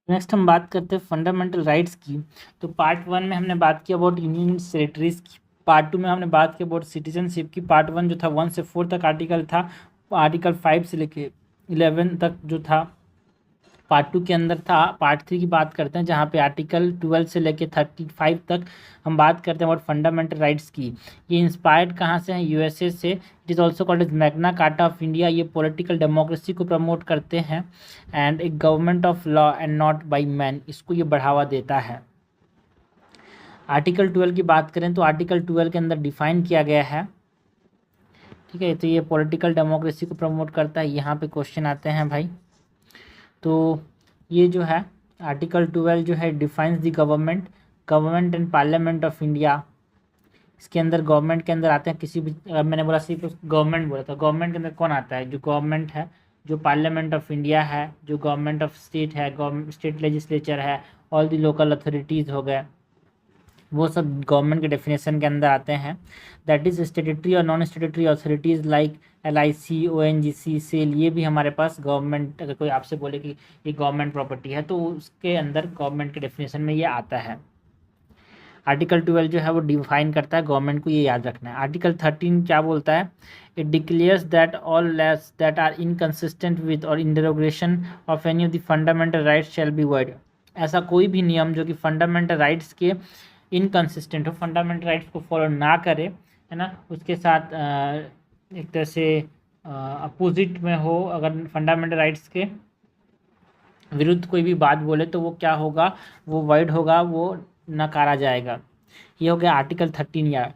Next हम बात करते हैं फंडामेंटल राइट्स की। तो पार्ट 1 में हमने बात की अबाउट यूनियन टेरिटरीज की, पार्ट 2 में हमने बात की अबाउट सिटीजनशिप की। पार्ट 1 जो था 1 से 4 तक आर्टिकल था, आर्टिकल 5 से लेके 11 तक जो था पार्ट 2 के अंदर था। पार्ट 3 की बात करते हैं जहाँ पे आर्टिकल 12 से लेके 35 तक हम बात करते हैं और फंडामेंटल राइट्स की। ये इंस्पायर्ड कहाँ से हैं? यूएसए से। It is also called as magna carta of India. ये पॉलिटिकल डेमोक्रेसी को प्रमोट करते हैं एंड एक government of law and not by man, इसको ये बढ़ावा देता है। आर्टिकल 12 की बात करें तो आर्टिकल 12 के अंदर डिफाइन किया गया है, ठीक है। तो ये पॉलिटिकल डेमोक्रेसी को प्रमोट करता है। यहाँ पे क्वेश्चन आते हैं भाई, तो ये जो है आर्टिकल 12 जो है defines the government and parliament of India. इसके अंदर गवर्नमेंट के अंदर आते हैं किसी भी, मैंने बोला सिर्फ गवर्नमेंट बोला था, गवर्नमेंट के अंदर कौन आता है? जो गवर्नमेंट है, जो पार्लियामेंट ऑफ इंडिया है, जो गवर्नमेंट ऑफ स्टेट है, गवर्नमेंट स्टेट लेजिस्लेचर है, ऑल दी लोकल अथॉरिटीज़ हो गए, वो सब गवर्नमेंट के डेफिनेशन के अंदर आते हैं। दैट इज स्टेटरी और non statutory authorities like LIC, ONGC, SAIL, ये भी हमारे पास गवर्नमेंट, अगर कोई आपसे बोले कि ये गवर्नमेंट प्रॉपर्टी है तो उसके अंदर गवर्नमेंट के डेफिनेशन में ये आता है। आर्टिकल 12 जो है वो डिफाइन करता है गवर्नमेंट को, ये याद रखना है। आर्टिकल 13 क्या बोलता है? It declares that all laws that are inconsistent with or in derogation of any of the fundamental rights shall be void. ऐसा कोई भी नियम जो कि फंडामेंटल राइट्स के इनकंसिस्टेंट हो, फंडामेंटल राइट्स को फॉलो ना करे, है ना, उसके साथ एक तरह से अपोजिट में हो, अगर फंडामेंटल राइट्स के विरुद्ध कोई भी बात बोले तो वो क्या होगा? वो वॉइड होगा, वो नकारा जाएगा। ये हो गया आर्टिकल 13। या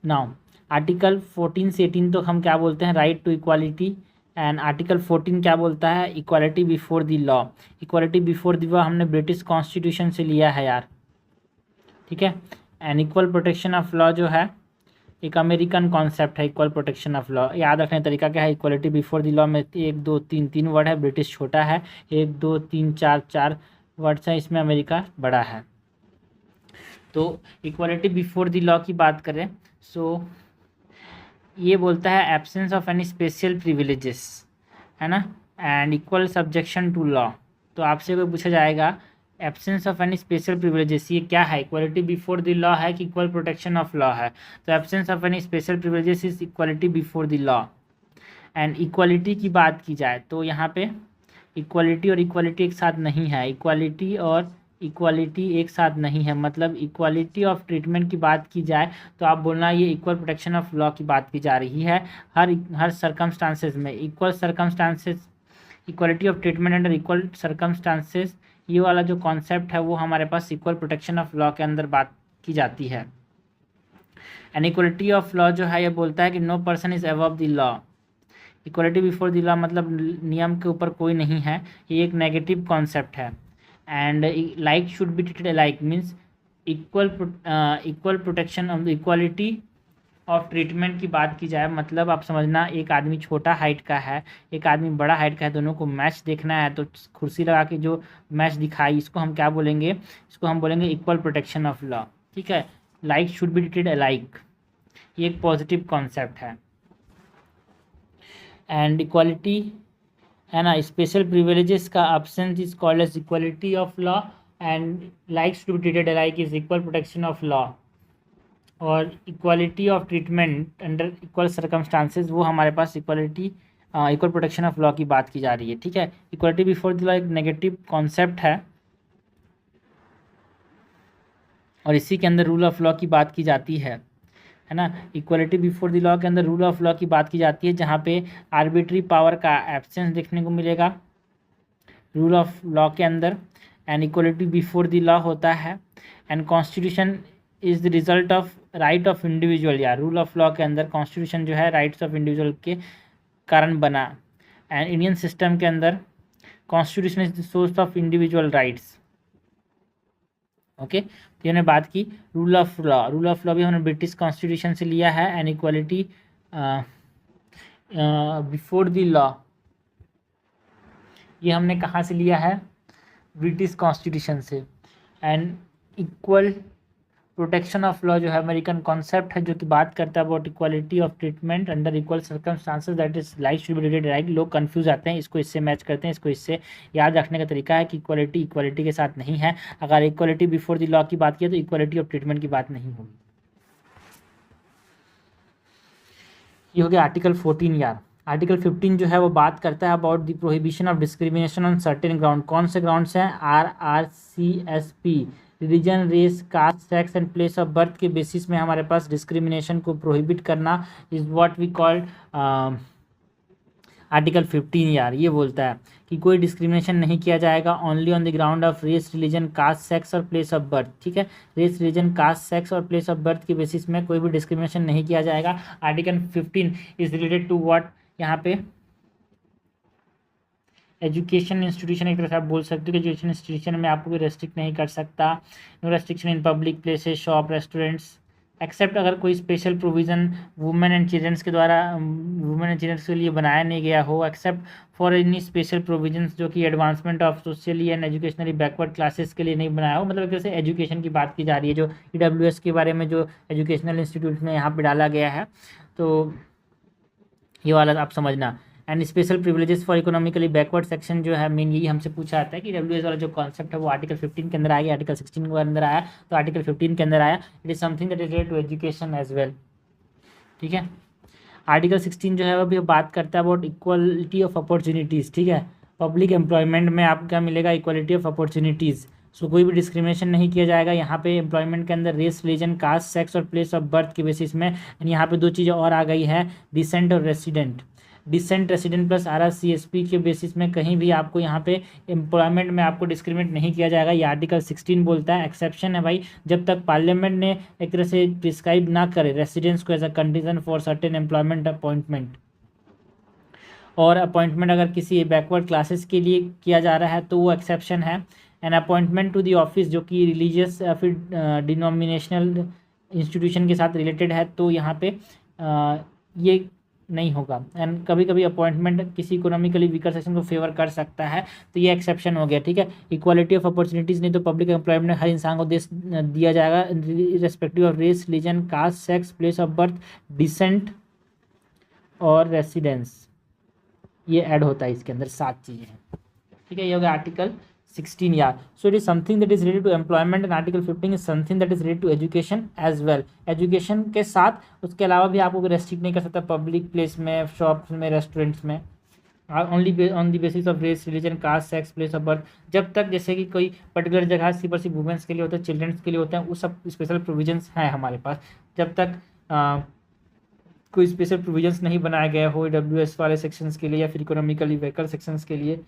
नाउ आर्टिकल 14 से 18 तो हम क्या बोलते हैं? Right to equality. And article 14 क्या बोलता है? Equality before the law. Equality before the law हमने ब्रिटिश कॉन्स्टिट्यूशन से लिया है यार, ठीक है। And equal protection of law जो है एक अमेरिकन कॉन्सेप्ट है। इक्वल प्रोटेक्शन ऑफ लॉ याद रखने का तरीका क्या है? इक्वलिटी बिफोर द लॉ में 1 2 3 3 वर्ड है, ब्रिटिश छोटा है, 1 2 3 4 4 वर्ड्स हैं, इसमें अमेरिका बड़ा है। तो इक्वलिटी बिफोर द लॉ की बात करें सो ये बोलता है absence of any special privileges, है ना, and equal subjection to law. तो आपसे कोई पूछा जाएगा absence of any special privileges ये क्या है? इक्वलिटी बिफोर द लॉ है कि इक्वल प्रोटेक्शन ऑफ लॉ है? तो absence of any special privileges is equality before the law. And equality की बात की जाए तो यहाँ पे इक्वलिटी और इक्वलिटी एक साथ नहीं है, इक्वलिटी और इक्वलिटी एक साथ नहीं है। मतलब इक्वलिटी ऑफ ट्रीटमेंट की बात की जाए तो आप बोलना ये इक्वल प्रोटेक्शन ऑफ लॉ की बात की जा रही है। हर सर्कमस्टांसेस में equal circumstances, equality of treatment under equal circumstances, ये वाला जो कॉन्सेप्ट है वो हमारे पास इक्वल प्रोटेक्शन ऑफ लॉ के अंदर बात की जाती है। एंड इक्वलिटी ऑफ लॉ जो है ये बोलता है कि no person is above the law. Equality before the law मतलब नियम के ऊपर कोई नहीं है, ये एक नेगेटिव कॉन्सेप्ट है। And like should be treated like means equal protection of the equality of treatment की बात की जाए मतलब आप समझना, एक आदमी छोटा हाइट का है, एक आदमी बड़ा हाइट का है, दोनों को मैच देखना है तो कुर्सी लगा के जो मैच दिखाई इसको हम क्या बोलेंगे? इसको हम बोलेंगे इक्वल प्रोटेक्शन ऑफ लॉ, ठीक है। Like should be treated alike, ये एक पॉजिटिव कॉन्सेप्ट है। एंड इक्वालिटी, है ना, स्पेशल प्रिविलेजेस का absence is called as equality of law and likes to be treated alike is equal protection of law. और equality of treatment under equal circumstances वो हमारे पास equality equal protection of law की बात की जा रही है, ठीक है। इक्वालिटी बिफोर द लॉ एक नेगेटिव कॉन्सेप्ट है और इसी के अंदर रूल ऑफ लॉ की बात की जाती है ना। इक्वलिटी बिफोर द लॉ के अंदर रूल ऑफ लॉ की बात की जाती है जहाँ पे आर्बिट्री पावर का एब्सेंस देखने को मिलेगा रूल ऑफ लॉ के अंदर। And equality before the law होता है and constitution is the result of right of individual. या रूल ऑफ लॉ के अंदर कॉन्स्टिट्यूशन जो है राइट्स ऑफ इंडिविजुअल के कारण बना। एंड इंडियन सिस्टम के अंदर constitution is the source of individual rights. Okay, तो हमने बात की rule of law. Rule of law भी हमने ब्रिटिश कॉन्स्टिट्यूशन से लिया है। And equality before the law ये हमने कहाँ से लिया है? ब्रिटिश कॉन्स्टिट्यूशन से। And equal protection of law जो है अमेरिकन कॉन्सेप्ट है जो कि बात करता है about equality of treatment under equal circumstances, that is life should be treated right. लोग कंफ्यूज आते हैं, इसको इससे मैच करते हैं, इसको इससे याद रखने का तरीका है कि इक्वालिटी इक्वालिटी के साथ नहीं है। अगर इक्वालिटी बिफोर द लॉ की बात की तो इक्वालिटी ऑफ ट्रीटमेंट की बात नहीं होगी। ये हो गया आर्टिकल 14 यार। आर्टिकल 15 जो है वो बात करता है about the prohibition of discrimination on certain ground. कौन से ग्राउंड्स हैं? RRCSP, religion, race, caste, sex and place of birth के बेसिस में हमारे पास डिस्क्रिमिनेशन को प्रोहिबिट करना is what we called article 15 यार। ये बोलता है कि कोई डिस्क्रिमिनेशन नहीं किया जाएगा only on the ground of race, religion, caste, sex और प्लेस ऑफ बर्थ। ठीक है, रेस, रिलीजन, कास्ट, सेक्स और प्लेस ऑफ बर्थ के बेसिस में कोई भी डिस्क्रिमिनेशन नहीं किया जाएगा। Article 15 is related to what? यहाँ पे एजुकेशन इंस्टीट्यूशन, एक तरह से आप बोल सकते हो कि एजुकेशन इंस्टीट्यूशन में आपको कोई रेस्ट्रिक्ट नहीं कर सकता। No restriction in public places, shop, restaurants, except अगर कोई special provision women and childrens के द्वारा वुमेन एंड चिल्ड्रंस के लिए बनाया नहीं गया हो, except for any special provisions जो कि advancement of socially and educationally backward classes के लिए नहीं बनाया हो। मतलब एक तरह से एजुकेशन की बात की जा रही है, जो EWS के बारे में जो एजुकेशनल इंस्टीट्यूट में यहाँ पर डाला गया है। तो ये वाला आप समझना। And special privileges for economically backward section जो है मेन, यही हमसे पूछा जाता है कि EWS वाला जो कॉन्सेप्ट है वो आर्टिकल 15 के अंदर आएगा, आर्टिकल 16 के अंदर आया, तो आर्टिकल 15 के अंदर आया। It is something that is related to education as well. ठीक है, आर्टिकल 16 जो है वो भी बात करता है अबाउट इक्वलिटी ऑफ अपॉर्चुनिटीज़। ठीक है, पब्लिक एम्प्लॉयमेंट में आपको क्या मिलेगा? Equality of opportunities. सो कोई भी डिस्क्रिमिनेशन नहीं किया जाएगा यहाँ पे एम्प्लॉयमेंट के अंदर रेस, रिलीजन, कास्ट, सेक्स और प्लेस ऑफ बर्थ के बेसिस में। एंड यहाँ पे दो चीज़ें और आ गई है, डिसेंट और resident. Descent, resident plus RRCSP के बेसिस में कहीं भी आपको यहाँ पे एम्प्लॉयमेंट में आपको डिस्क्रिमिनेट नहीं किया जाएगा। ये आर्टिकल 16 बोलता है। एक्सेप्शन है भाई, जब तक पार्लियामेंट ने एक तरह से प्रिस्क्राइब ना करे रेसिडेंस को as a condition for certain employment appointment, और अपॉइंटमेंट अगर किसी बैकवर्ड क्लासेस के लिए किया जा रहा है तो वो एक्सेप्शन है। An appointment to the office जो कि रिलीजियस या फिर डिनोमिनेशनल इंस्टीट्यूशन के साथ रिलेटेड है तो यहाँ पे ये नहीं होगा। एंड कभी कभी अपॉइंटमेंट किसी इकोनॉमिकली वीकर सेक्शन को फेवर कर सकता है, तो ये एक्सेप्शन हो गया। ठीक है, इक्वालिटी ऑफ अपॉर्चुनिटीज़ नहीं तो पब्लिक एम्प्लॉयमेंट में हर इंसान को दिया जाएगा respective of race, religion, caste, sex, place of birth, descent और रेसिडेंस। ये ऐड होता है इसके अंदर, 7 चीज़ें हैं। ठीक है, ये हो गया आर्टिकल 16 यार। So it is something that is related to employment and article 15 is something that is related to education as well. Education के साथ उसके अलावा भी आपको रेस्ट्रिक्ट नहीं कर सकता पब्लिक प्लेस में, शॉप्स में, रेस्टोरेंट्स में, only on the basis of race, religion, caste, sex, place of birth. जब तक जैसे कि कोई पर्टिकुलर जगह सिर्फ और सिर्फ वुमेंस के लिए होता है, चिल्ड्रंस के लिए होते हैं, वो सब स्पेशल प्रोविजंस हैं हमारे पास। जब तक कोई स्पेशल प्रोविजंस नहीं बनाया गया हो EWS वाले सेक्शंस के लिए या फिर इकोनॉमिकली वीकर सेक्शंस के लिए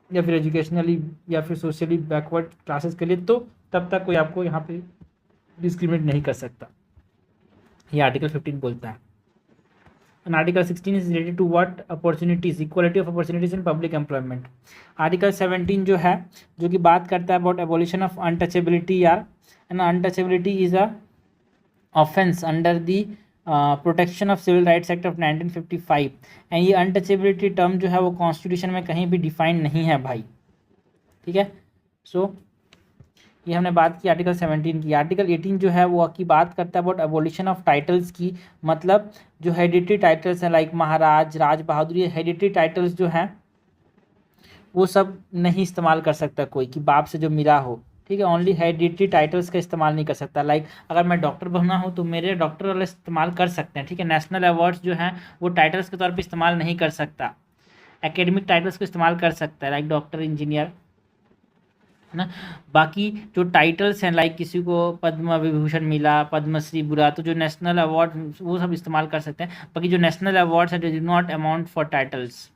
या फिर एजुकेशनली या फिर सोशली बैकवर्ड क्लासेस के लिए, तो तब तक कोई आपको यहाँ पे डिस्क्रिमिनेट नहीं कर सकता। ये आर्टिकल 15 बोलता है। And article 16 is related to what? Opportunities, equality of opportunities in public employment. Article 17 जो है जो कि बात करता है अबाउट एबोलिशन ऑफ अनटचेबिलिटी यार। And untouchability is a offense under the protection of civil rights act of 1955। एंड ये अनटचेबिलिटी टर्म जो है वो कॉन्स्टिट्यूशन में कहीं भी डिफाइन नहीं है भाई। ठीक है, सो ये हमने बात की आर्टिकल 17 की। आर्टिकल 18 जो है वो की बात करता है अबाउट एबोलिशन ऑफ टाइटल्स की। मतलब जो हेरिडिटरी टाइटल्स हैं लाइक महाराज, राज बहादुर, ये हेरिडिटरी टाइटल्स जो हैं वो सब नहीं इस्तेमाल कर सकता कोई कि बाप से जो मिला हो। ठीक है, ओनली हेरिडिटरी टाइटल्स का इस्तेमाल नहीं कर सकता। लाइक अगर मैं डॉक्टर बनना हूँ तो मेरे डॉक्टर वाले इस्तेमाल कर सकते हैं। ठीक है, नेशनल अवार्ड्स जो हैं वो टाइटल्स के तौर पे इस्तेमाल नहीं कर सकता। एकेडमिक टाइटल्स को इस्तेमाल कर सकता है लाइक डॉक्टर, इंजीनियर, है ना। बाकी जो टाइटल्स हैं लाइक किसी को पद्म विभूषण मिला, पद्मश्री बुरा, तो जो नेशनल अवार्ड वो सब इस्तेमाल कर सकते हैं। बाकी जो नेशनल अवार्ड्स हैं do not amount for titles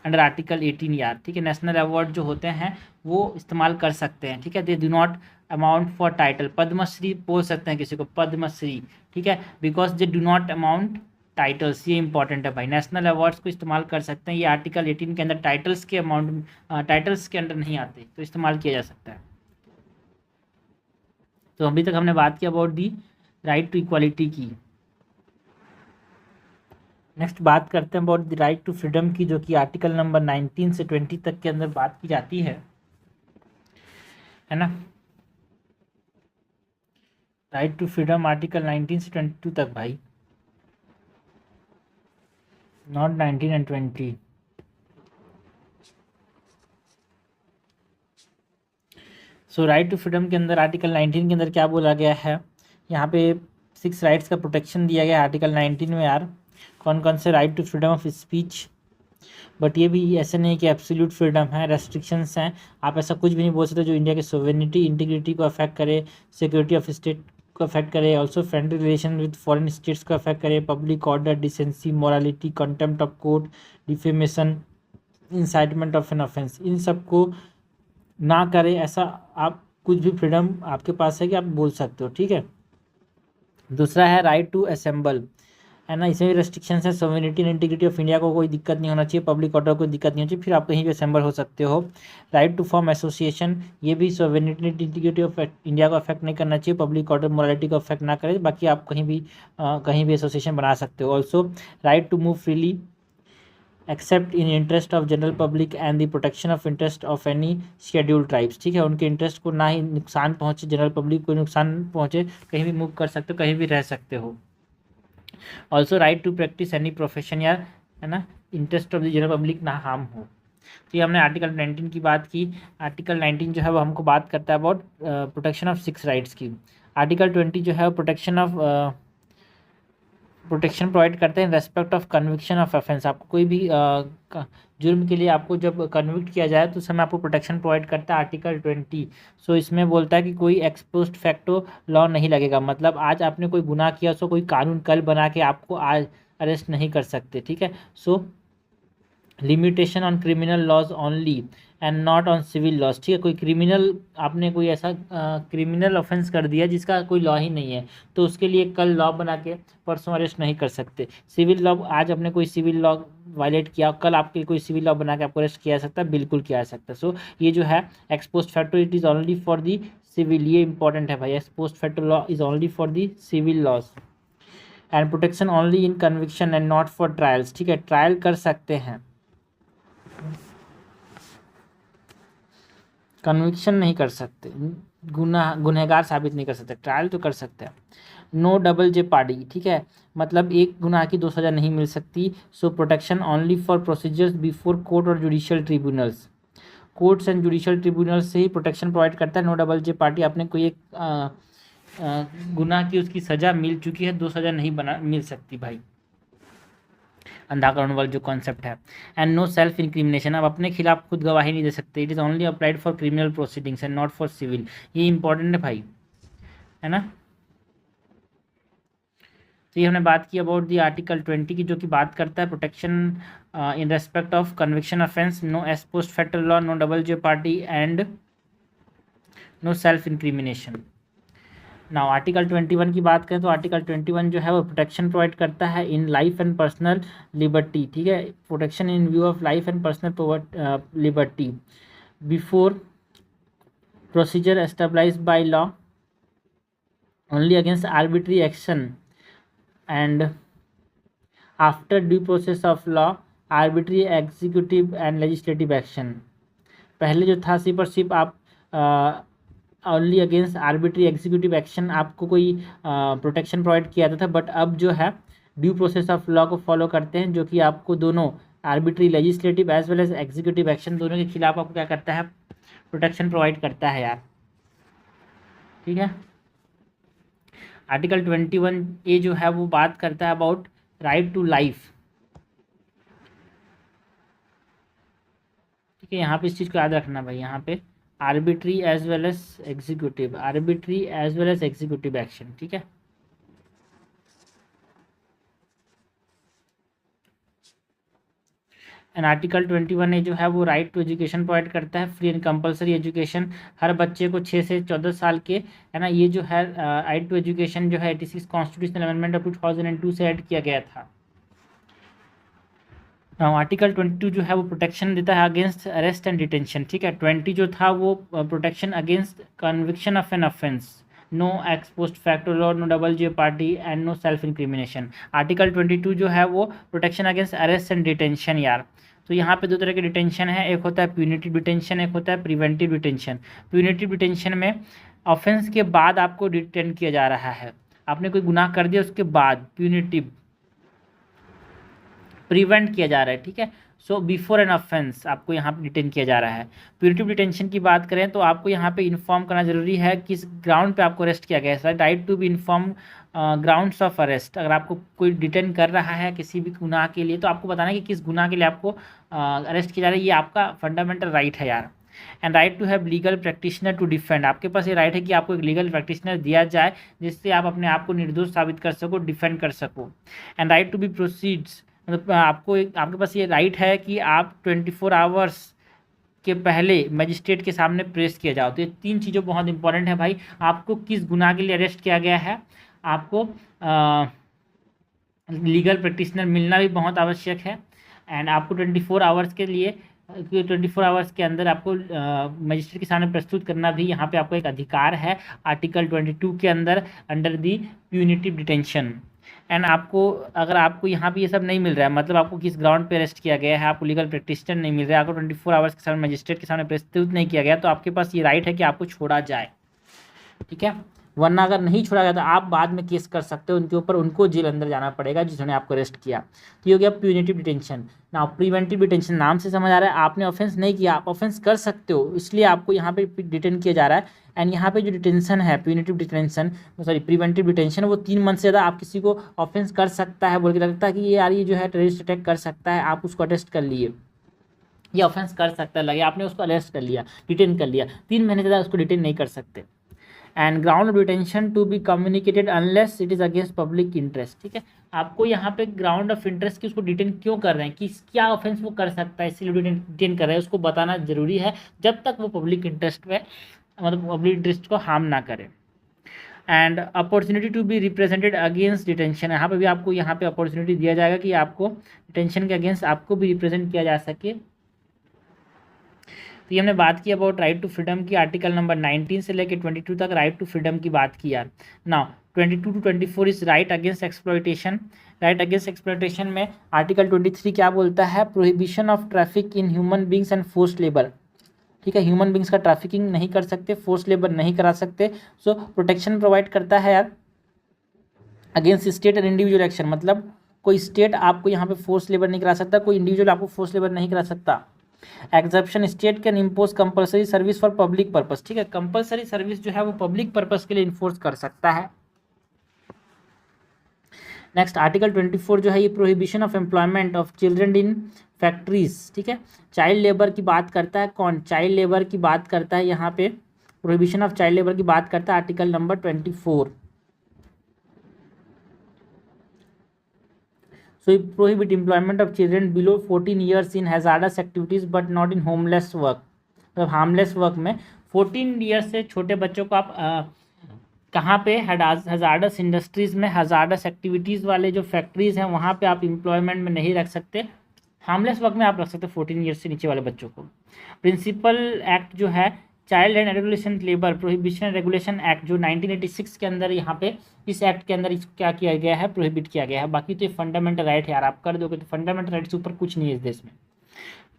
under article 18 यार। ठीक है, नेशनल अवार्ड जो होते हैं वो इस्तेमाल कर सकते हैं। ठीक है, they do not amount for title. Padma Shri बोल सकते हैं किसी को पद्मश्री, ठीक है, because they do not amount titles. ये इंपॉर्टेंट है भाई, नेशनल अवार्ड्स को इस्तेमाल कर सकते हैं। ये आर्टिकल 18 के अंदर टाइटल्स के अमाउंट टाइटल्स के अंडर नहीं आते, तो इस्तेमाल किया जा सकता है। तो अभी तक हमने बात की about the right to equality की। नेक्स्ट बात करते हैं about the right to freedom की, जो कि आर्टिकल नंबर 19 से 20 तक के अंदर बात की जाती है ना। राइट टू फ्रीडम आर्टिकल 19 से 22 तक भाई, not 19 and 20। So right to freedom के अंदर आर्टिकल 19 के अंदर क्या बोला गया है, यहाँ पे 6 राइट्स का प्रोटेक्शन दिया गया है आर्टिकल 19 में यार। कौन कौन से, right to freedom of speech, but ये भी ऐसे नहीं कि एब्सोल्यूट फ्रीडम है, रेस्ट्रिक्शंस हैं। आप ऐसा कुछ भी नहीं बोल सकते जो इंडिया के सोवेनिटी इंटीग्रिटी को अफेक्ट करे, सिक्योरिटी ऑफ स्टेट को अफेक्ट करे, also friendly relation with foreign states को अफेक्ट करे, public order, decency, morality, contempt of court, defamation, incitement of an offence, इन सब को ना करे। ऐसा आप कुछ भी फ्रीडम आपके पास है कि आप बोल सकते हो, ठीक है। दूसरा है राइट टू असेंबल, है ना, इसमें भी रेस्ट्रिक्शंस है। Sovereignty and integrity of India को कोई दिक्कत नहीं होना चाहिए, पब्लिक ऑर्डर को दिक्कत नहीं होनी चाहिए, फिर आप कहीं भी असेंबल हो सकते हो। राइट टू फॉर्म एसोसिएशन, ये भी sovereignty and integrity of India को अफेक्ट नहीं करना चाहिए, पब्लिक ऑर्डर मोरालिटी को अफेक्ट ना करे, बाकी आप कहीं भी एसोसिएशन बना सकते हो। Also right to move freely except in interest of general public and the protection of interest of any scheduled tribes, ठीक है, उनके इंटरेस्ट को ना ही नुकसान पहुँचे, जनरल पब्लिक को नुकसान पहुँचे, कहीं भी मूव कर सकते हो, कहीं भी रह सकते हो। Also right to practice any profession यार, है ना, interest of the general public ना हार्म हो। तो ये हमने आर्टिकल 19 की बात की। आर्टिकल 19 जो है वो हमको बात करता है अबाउट प्रोटेक्शन ऑफ 6 राइट्स की। आर्टिकल 20 जो है वो प्रोटेक्शन प्रोवाइड करते हैं respect of conviction of offence. आपको कोई भी जुर्म के लिए आपको जब कन्विक्ट किया जाए तो उस समय आपको प्रोटेक्शन प्रोवाइड करता है आर्टिकल 20। सो इसमें बोलता है कि कोई एक्सपोस्ट फैक्टो लॉ नहीं लगेगा, मतलब आज आपने कोई गुनाह किया सो कोई कानून कल बना के आपको आज अरेस्ट नहीं कर सकते, ठीक है। So limitation on criminal laws only and not on civil laws, ठीक है। कोई क्रिमिनल, आपने कोई ऐसा क्रिमिनल ऑफेंस कर दिया जिसका कोई लॉ ही नहीं है, तो उसके लिए कल लॉ बना के परसों अरेस्ट नहीं कर सकते। सिविल लॉ, आज आपने कोई सिविल लॉ वायलेट किया, कल आपके कोई सिविल लॉ बना के आपको अरेस्ट किया जा सकता है, बिल्कुल किया जा सकता है। सो ये जो है ex post facto, it is only for the civil, ये इंपॉर्टेंट है भाई। Ex post facto law is only for the civil laws and protection only in conviction and not for trials, ठीक है। ट्रायल कर सकते हैं, कन्विक्शन नहीं कर सकते, गुनहगार साबित नहीं कर सकते, ट्रायल तो कर सकते हैं। नो डबल जेपार्डी, ठीक है, मतलब एक गुनाह की 2 सज़ा नहीं मिल सकती। So protection only for procedures before court और judicial tribunals, courts and judicial tribunals से ही प्रोटेक्शन प्रोवाइड करता है। नो डबल जेपार्डी, आपने कोई एक गुनाह की उसकी सज़ा मिल चुकी है, 2 सज़ा नहीं मिल सकती भाई, अंधाकरण वाला जो कॉन्सेप्ट है। एंड नो सेल्फ इंक्रिमिनेशन, आप अपने खिलाफ खुद गवाही नहीं दे सकते। It is only applied for criminal proceedings and not for civil, ये इंपॉर्टेंट है भाई, है ना। तो ये हमने बात की अबाउट दी आर्टिकल 20 की, जो कि बात करता है protection in respect of conviction offence, no ex post facto law, no double jeopardy and no self incrimination. Now article 21 की बात करें तो आर्टिकल 21 जो है वो प्रोटेक्शन प्रोवाइड करता है in life and personal liberty, ठीक है, protection in view of life and personal liberty before procedure established by law only against arbitrary action and after due process of law arbitrary executive and legislative action. पहले जो था सिर्फ और सिर्फ आप only against arbitrary executive action आपको कोई protection provide किया जाता था, बट अब जो है ड्यू प्रोसेस ऑफ लॉ को फॉलो करते हैं, जो कि आपको दोनों arbitrary legislative as well as executive action दोनों के खिलाफ आपको क्या करता है, प्रोटेक्शन प्रोवाइड करता है यार, ठीक है। आर्टिकल 21A जो है वो बात करता है अबाउट राइट टू लाइफ, ठीक है। यहाँ पे इस चीज़ को याद रखना भाई, यहाँ पे arbitrary as well as executive, arbitrary as well as executive action, ठीक है। एंड आर्टिकल 21A जो है वो राइट टू एजुकेशन प्रोवाइड करता है, फ्री एंड कंपलसरी एजुकेशन हर बच्चे को 6 से 14 साल के, है ना। ये जो है राइट टू एजुकेशन जो है 86 कॉन्स्टिट्यूशनल अमेंडमेंट ऑफ 2002 से ऐड किया गया था। आर्टिकल 22 जो है वो प्रोटेक्शन देता है अगेंस्ट अरेस्ट एंड डिटेंशन, ठीक है। 20 जो था वो protection against conviction of an offence, no ex post facto law, no double jeopardy and no self incrimination. Article 22 जो है वो protection against arrest and detention यार, तो यहाँ पे दो तरह के डिटेंशन है, एक होता है प्यूनिटिव डिटेंशन, एक होता है प्रिवेंटिव डिटेंशन। प्यूनिटिव डिटेंशन में ऑफेंस के बाद आपको डिटेन किया जा रहा है, आपने कोई गुनाह कर दिया उसके बाद प्यूनिटिव प्रिवेंट किया जा रहा है, ठीक है। सो बिफोर एन ऑफेंस आपको यहाँ पे डिटेन किया जा रहा है। प्यूनिटिव डिटेंशन की बात करें तो आपको यहाँ पे इन्फॉर्म करना जरूरी है किस ग्राउंड पे आपको अरेस्ट किया गया है। Right to be inform grounds of arrest. अगर आपको कोई डिटेन कर रहा है किसी भी गुनाह के लिए तो आपको बताना है कि किस गुनाह के लिए आपको अरेस्ट किया जा रहा है, ये आपका फंडामेंटल राइट है यार। And right to have legal practitioner to defend, आपके पास ये राइट है कि आपको एक लीगल प्रैक्टिशनर दिया जाए जिससे आप अपने आप को निर्दोष साबित कर सको, डिफेंड कर सको। And right to be proceeds, मतलब आपके पास ये राइट है कि आप 24 आवर्स के पहले मजिस्ट्रेट के सामने प्रेस किया जाओ। तो ये तीन चीज़ें बहुत इंपॉर्टेंट है भाई। आपको किस गुनाह के लिए अरेस्ट किया गया है, आपको लीगल प्रैक्टिशनर मिलना भी बहुत आवश्यक है। एंड आपको 24 आवर्स के लिए 24 आवर्स के अंदर आपको मजिस्ट्रेट के सामने प्रस्तुत करना भी यहाँ पे आपको एक अधिकार है आर्टिकल 22 के अंदर under the punitive detention. And आपको अगर आपको यहाँ पे ये सब नहीं मिल रहा है, मतलब आपको किस ग्राउंड पे अरेस्ट किया गया है, आपको लीगल प्रैक्टिशनर नहीं मिल रहा है, आपको 24 आवर्स के सामने मजिस्ट्रेट के सामने प्रस्तुत नहीं किया गया, तो आपके पास ये राइट है कि आपको छोड़ा जाए, ठीक है। वरना अगर नहीं छोड़ा गया तो आप बाद में केस कर सकते हो उनके ऊपर, उनको जेल अंदर जाना पड़ेगा जिन्होंने आपको अरेस्ट किया। तो ये हो गया प्यूनिटिव डिटेंशन। ना प्रिवेंटिव डिटेंशन, नाम से समझ आ रहा है आपने ऑफेंस नहीं किया, आप ऑफेंस कर सकते हो, इसलिए आपको यहाँ पे डिटेन किया जा रहा है। एंड यहाँ पे जो डिटेंशन है punitive detention, sorry preventive detention, वो 3 मंथ से ज़्यादा आप किसी को ऑफेंस कर सकता है बोल के लगता है कि ये यार ये जो है टेररिस्ट अटैक कर सकता है, आप उसको अरेस्ट कर लिए, ये ऑफेंस कर सकता है, लगे आपने उसको अरेस्ट कर लिया, डिटेन कर लिया, 3 महीने से ज़्यादा उसको डिटेन नहीं कर सकते। And ground of detention to be communicated unless it is against public interest, ठीक है। आपको यहाँ पे ग्राउंड ऑफ इंटरेस्ट की उसको डिटेन क्यों कर रहे हैं, कि क्या ऑफेंस वो कर सकता है इसलिए डिटेन कर रहे हैं, उसको बताना जरूरी है जब तक वो पब्लिक इंटरेस्ट में, मतलब पब्लिक इंटरेस्ट को हार्म ना करे। And opportunity to be represented against detention, यहाँ पे भी आपको यहाँ पे अपॉर्चुनिटी दिया जाएगा कि आपको डिटेंशन के अगेंस्ट आपको भी रिप्रेजेंट किया जा सके। तो ये हमने बात की अबाउट राइट टू फ्रीडम की, आर्टिकल नंबर 19 से लेकर 22 तक राइट टू फ्रीडम की बात की यार। Now 22 to 24 is right against exploitation. Right against exploitation में आर्टिकल 23 क्या बोलता है, prohibition of traffic in human beings and forced labour, ठीक है। ह्यूमन बींग्स का ट्रैफिकिंग नहीं कर सकते, फोर्स लेबर नहीं करा सकते। सो प्रोटेक्शन प्रोवाइड करता है यार against state and individual action, मतलब कोई स्टेट आपको यहाँ पे फोर्स लेबर नहीं करा सकता, कोई इंडिविजुअल आपको फोर्स लेबर नहीं करा सकता। Exception, state can impose compulsory service for public purpose, ठीक है। कंपलसरी सर्विस जो है वो पब्लिक पर्पस के लिए इन्फोर्स कर सकता है। नेक्स्ट आर्टिकल 24 जो है ये prohibition of employment of children in factories, ठीक है। चाइल्ड लेबर की बात करता है कौन, चाइल्ड लेबर की बात करता है यहाँ पे, प्रोहिबिशन ऑफ चाइल्ड लेबर की बात करता है article number 24। So it prohibit employment of children below 14 years in hazardous activities but not in homeless work, मतलब हार्मलेस वर्क में 14 ईयर्स से छोटे बच्चों को आप कहाँ पे हजार्डस इंडस्ट्रीज़ में, हजार्डस एक्टिविटीज़ वाले जो फैक्ट्रीज़ हैं वहाँ पे आप एम्प्लॉयमेंट में नहीं रख सकते, हार्मलेस वर्क में आप रख सकते 14 ईयर्स से नीचे वाले बच्चों को। प्रिंसिपल एक्ट जो है child and adolescent labour prohibition regulation act जो 1986 के अंदर यहाँ पे इस एक्ट के अंदर क्या किया गया है, प्रोहिबिट किया गया है। बाकी तो ये फंडामेंटल राइट है यार, आप कर दोगे तो फंडामेंटल राइट से ऊपर कुछ नहीं है इस देश में।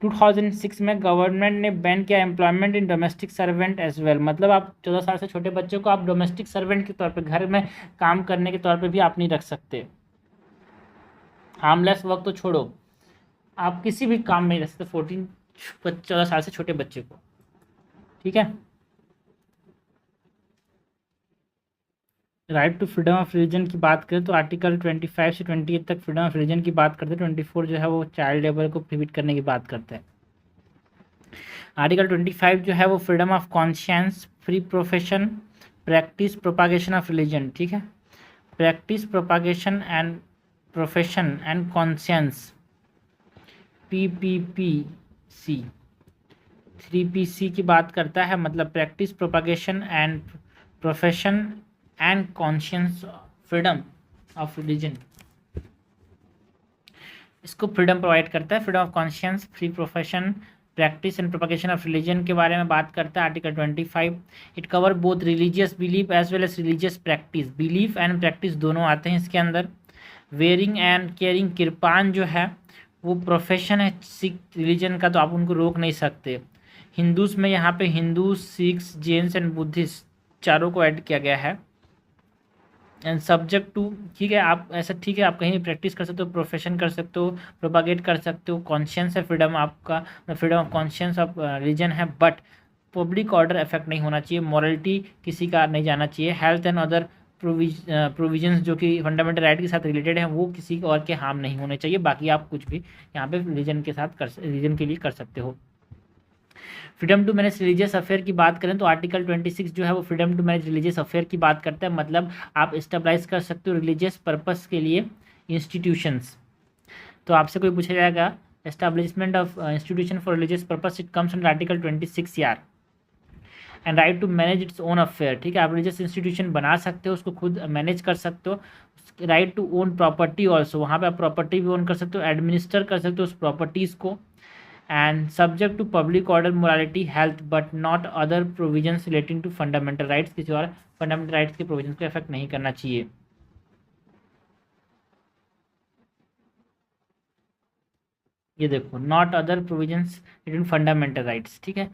2006 में गवर्नमेंट ने बैन किया employment in domestic servant as well, मतलब आप 14 साल से छोटे बच्चों को आप डोमेस्टिक सर्वेंट के तौर पे, घर में काम करने के तौर पे भी आप नहीं रख सकते। हार्मलेस वर्क तो छोड़ो, आप किसी भी काम में रख सकते 14 साल से छोटे बच्चे को, ठीक है। Right to freedom of religion की बात करें तो आर्टिकल 25 से 28 तक फ्रीडम ऑफ रिलीजन की बात करते हैं। 24 जो है वो चाइल्ड लेबर को प्रोहिबिट करने की बात करते हैं। आर्टिकल 25 जो है वो freedom of conscience, free profession, practice, propagation of religion, ठीक है। Practice, propagation and profession and conscience, PPPC 3PC की बात करता है, मतलब practice, propagation and profession and conscience, freedom of religion, इसको फ्रीडम प्रोवाइड करता है। Freedom of conscience, free profession, practice and propagation of religion के बारे में बात करता है article 25। It cover both religious belief as well as religious practice, belief and practice दोनों आते हैं इसके अंदर। वेयरिंग एंड केयरिंग किरपान जो है वो प्रोफेशन है सिख रिलीजन का, तो आप उनको रोक नहीं सकते। हिंदूज में यहाँ पे Hindu, Sikhs, Jains and Buddhist चारों को ऐड किया गया है। एंड सब्जेक्ट टू, ठीक है आप ऐसा, ठीक है आप कहीं भी प्रैक्टिस कर सकते हो, प्रोफेशन कर सकते हो, प्रोपागेट कर सकते हो, कॉन्शियंस है फ्रीडम आपका, freedom of conscience of religion है, बट पब्लिक ऑर्डर इफेक्ट नहीं होना चाहिए, मॉरलिटी किसी का नहीं जाना चाहिए, हेल्थ एंड अदर प्रोविजंस जो कि फंडामेंटल राइट के साथ रिलेटेड हैं वो किसी और के हार्म नहीं होने चाहिए। बाकी आप कुछ भी यहाँ पे रिलीजन के साथ रिलीजन के लिए कर सकते हो। Freedom to manage religious affair की बात करें तो आर्टिकल 26 जो है वो freedom to manage religious affair की बात करता है, मतलब आप स्टेबलाइज कर सकते हो रिलीजियस पर्पस के लिए इंस्टीट्यूशंस। तो आपसे कोई पूछा जाएगा establishment of institution for religious purpose, it comes under article 26 यार। And right to manage its own affair, ठीक है आप रिलीजियस इंस्टीट्यूशन बना सकते हो, उसको खुद मैनेज कर सकते हो। Right to own property also, वहाँ पे आप प्रॉपर्टी भी ओन कर सकते हो, एडमिनिस्टर कर सकते हो उस प्रॉपर्टीज़ को। And subject to public order, morality, health, but not other provisions relating to fundamental rights, किसी और फंडामेंटल राइट्स के प्रोविजंस को इफेक्ट नहीं करना चाहिए। ये देखो, not other provisions relating fundamental rights, ठीक है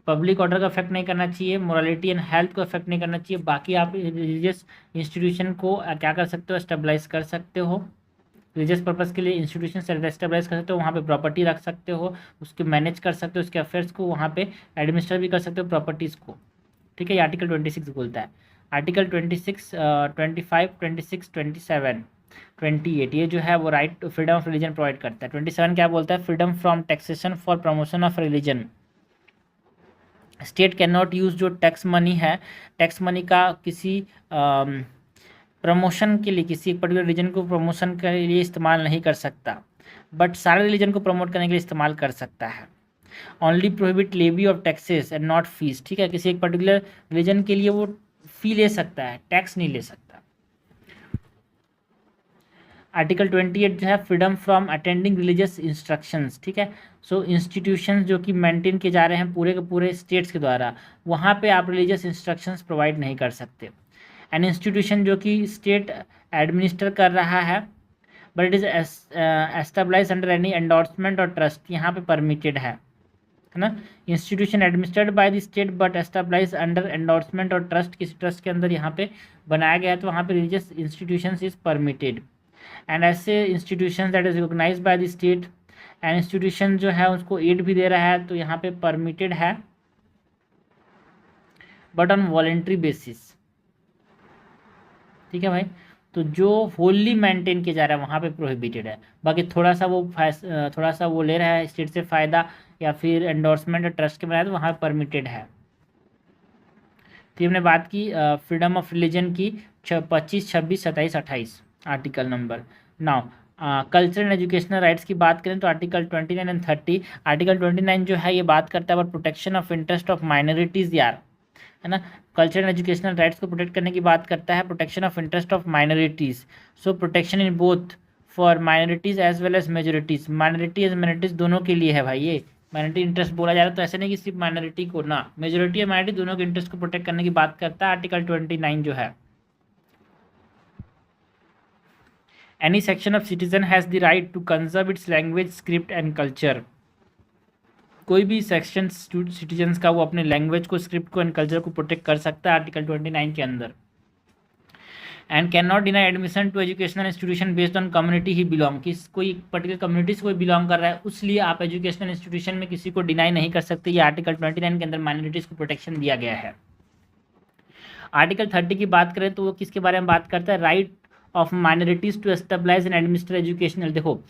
पब्लिक ऑर्डर का इफेक्ट नहीं करना चाहिए, मोरालिटी एंड हेल्थ को इफेक्ट नहीं करना चाहिए। बाकी आप रिलीजियस इंस्टीट्यूशन को क्या कर सकते हो, स्टेबलाइज कर सकते हो, रिलीजियस पर्पस के लिए इंस्टीट्यूशन स्टेबलाइज कर सकते हो, वहाँ पे प्रॉपर्टी रख सकते हो, उसके मैनेज कर सकते हो, उसके अफेयर्स को वहाँ पे एडमिनिस्टर भी कर सकते हो प्रॉपर्टीज़ को, ठीक है ये आर्टिकल 26 बोलता है। आर्टिकल 26, 25, 26, 27, 28 ये जो है वो right to freedom of religion provide करता है। 27 क्या बोलता है, freedom from taxation for promotion of religion. State can not use, जो टैक्स मनी है, टैक्स मनी का किसी प्रमोशन के लिए, किसी एक पर्टिकुलर रिलीजन को प्रमोशन के लिए इस्तेमाल नहीं कर सकता, बट सारे रिलीजन को प्रमोट करने के लिए इस्तेमाल कर सकता है। Only prohibit levy of taxes and not fees, ठीक है किसी एक पर्टिकुलर रिलीजन के लिए वो फी ले सकता है, टैक्स नहीं ले सकता। आर्टिकल 28 जो है freedom from attending religious instructions, ठीक है सो इंस्टीट्यूशंस जो कि मेंटेन किए जा रहे हैं पूरे के पूरे स्टेट्स के द्वारा, वहाँ पे आप रिलीजियस इंस्ट्रक्शंस प्रोवाइड नहीं कर सकते। एन इंस्टीट्यूशन जो कि स्टेट एडमिनिस्टर कर रहा है but it is established under any endorsement or trust, यहाँ पे परमिटेड है ना। Institution administered by the state but established under endorsement or trust, किसी ट्रस्ट के अंदर यहाँ पे बनाया गया है तो वहाँ पे religious institutions is permitted. And ऐसे institution that is recognise by the state, and institution जो है उसको एड भी दे रहा है तो यहाँ पे परमिटेड है बट ऑन वॉलेंट्री बेसिस, ठीक है भाई। तो जो होली मेंटेन किया जा रहा है वहाँ पे प्रोहिबिटेड है, बाकी थोड़ा सा वो ले रहा है स्टेट से फ़ायदा या फिर एंडोर्समेंट और ट्रस्ट के बनाया तो वहाँ परमिटेड है। तो हमने बात की फ्रीडम ऑफ रिलीजन की 25, 26, 27, 28 article number. Now cultural and educational rights की बात करें तो आर्टिकल 29 एंड 30। आर्टिकल 29 जो है ये बात करता है protection of interest of minorities यार, है ना। कल्चरल एंड एजुकेशनल राइट्स को प्रोटेक्ट करने की बात करता है, protection of interest of minorities, so protection in both for minorities as well as majorities, minority as minorities दोनों के लिए है भाई। ये माइनॉरिटी इंटरेस्ट बोला जा रहा है तो ऐसे नहीं कि सिर्फ माइनॉरिटी को ना, मेजोरिटी और माइनॉरिटी दोनों के इंटरेस्ट को प्रोटेक्ट करने की बात करता है आर्टिकल 29 जो है। Any section of citizen has the right to conserve its language, script and culture, कोई भी सेक्शन सिटीजन्स का वो अपने लैंग्वेज को, स्क्रिप्ट को एंड कल्चर को प्रोटेक्ट कर सकता है आर्टिकल 29 के अंदर। And can not deny admission to educational institution based on community he belong, किस कोई पर्टिकुलर कम्युनिटी से कोई बिलोंग कर रहा है उसलिए आप एजुकेशनल इंस्टीट्यूशन में किसी को डिनाई नहीं कर सकते, ये आर्टिकल 29 के अंदर माइनॉरिटीज़ को प्रोटेक्शन दिया गया है। आर्टिकल 30 की बात करें तो वो किसके बारे में बात करता है, right of minorities to establish and administer educational. देखो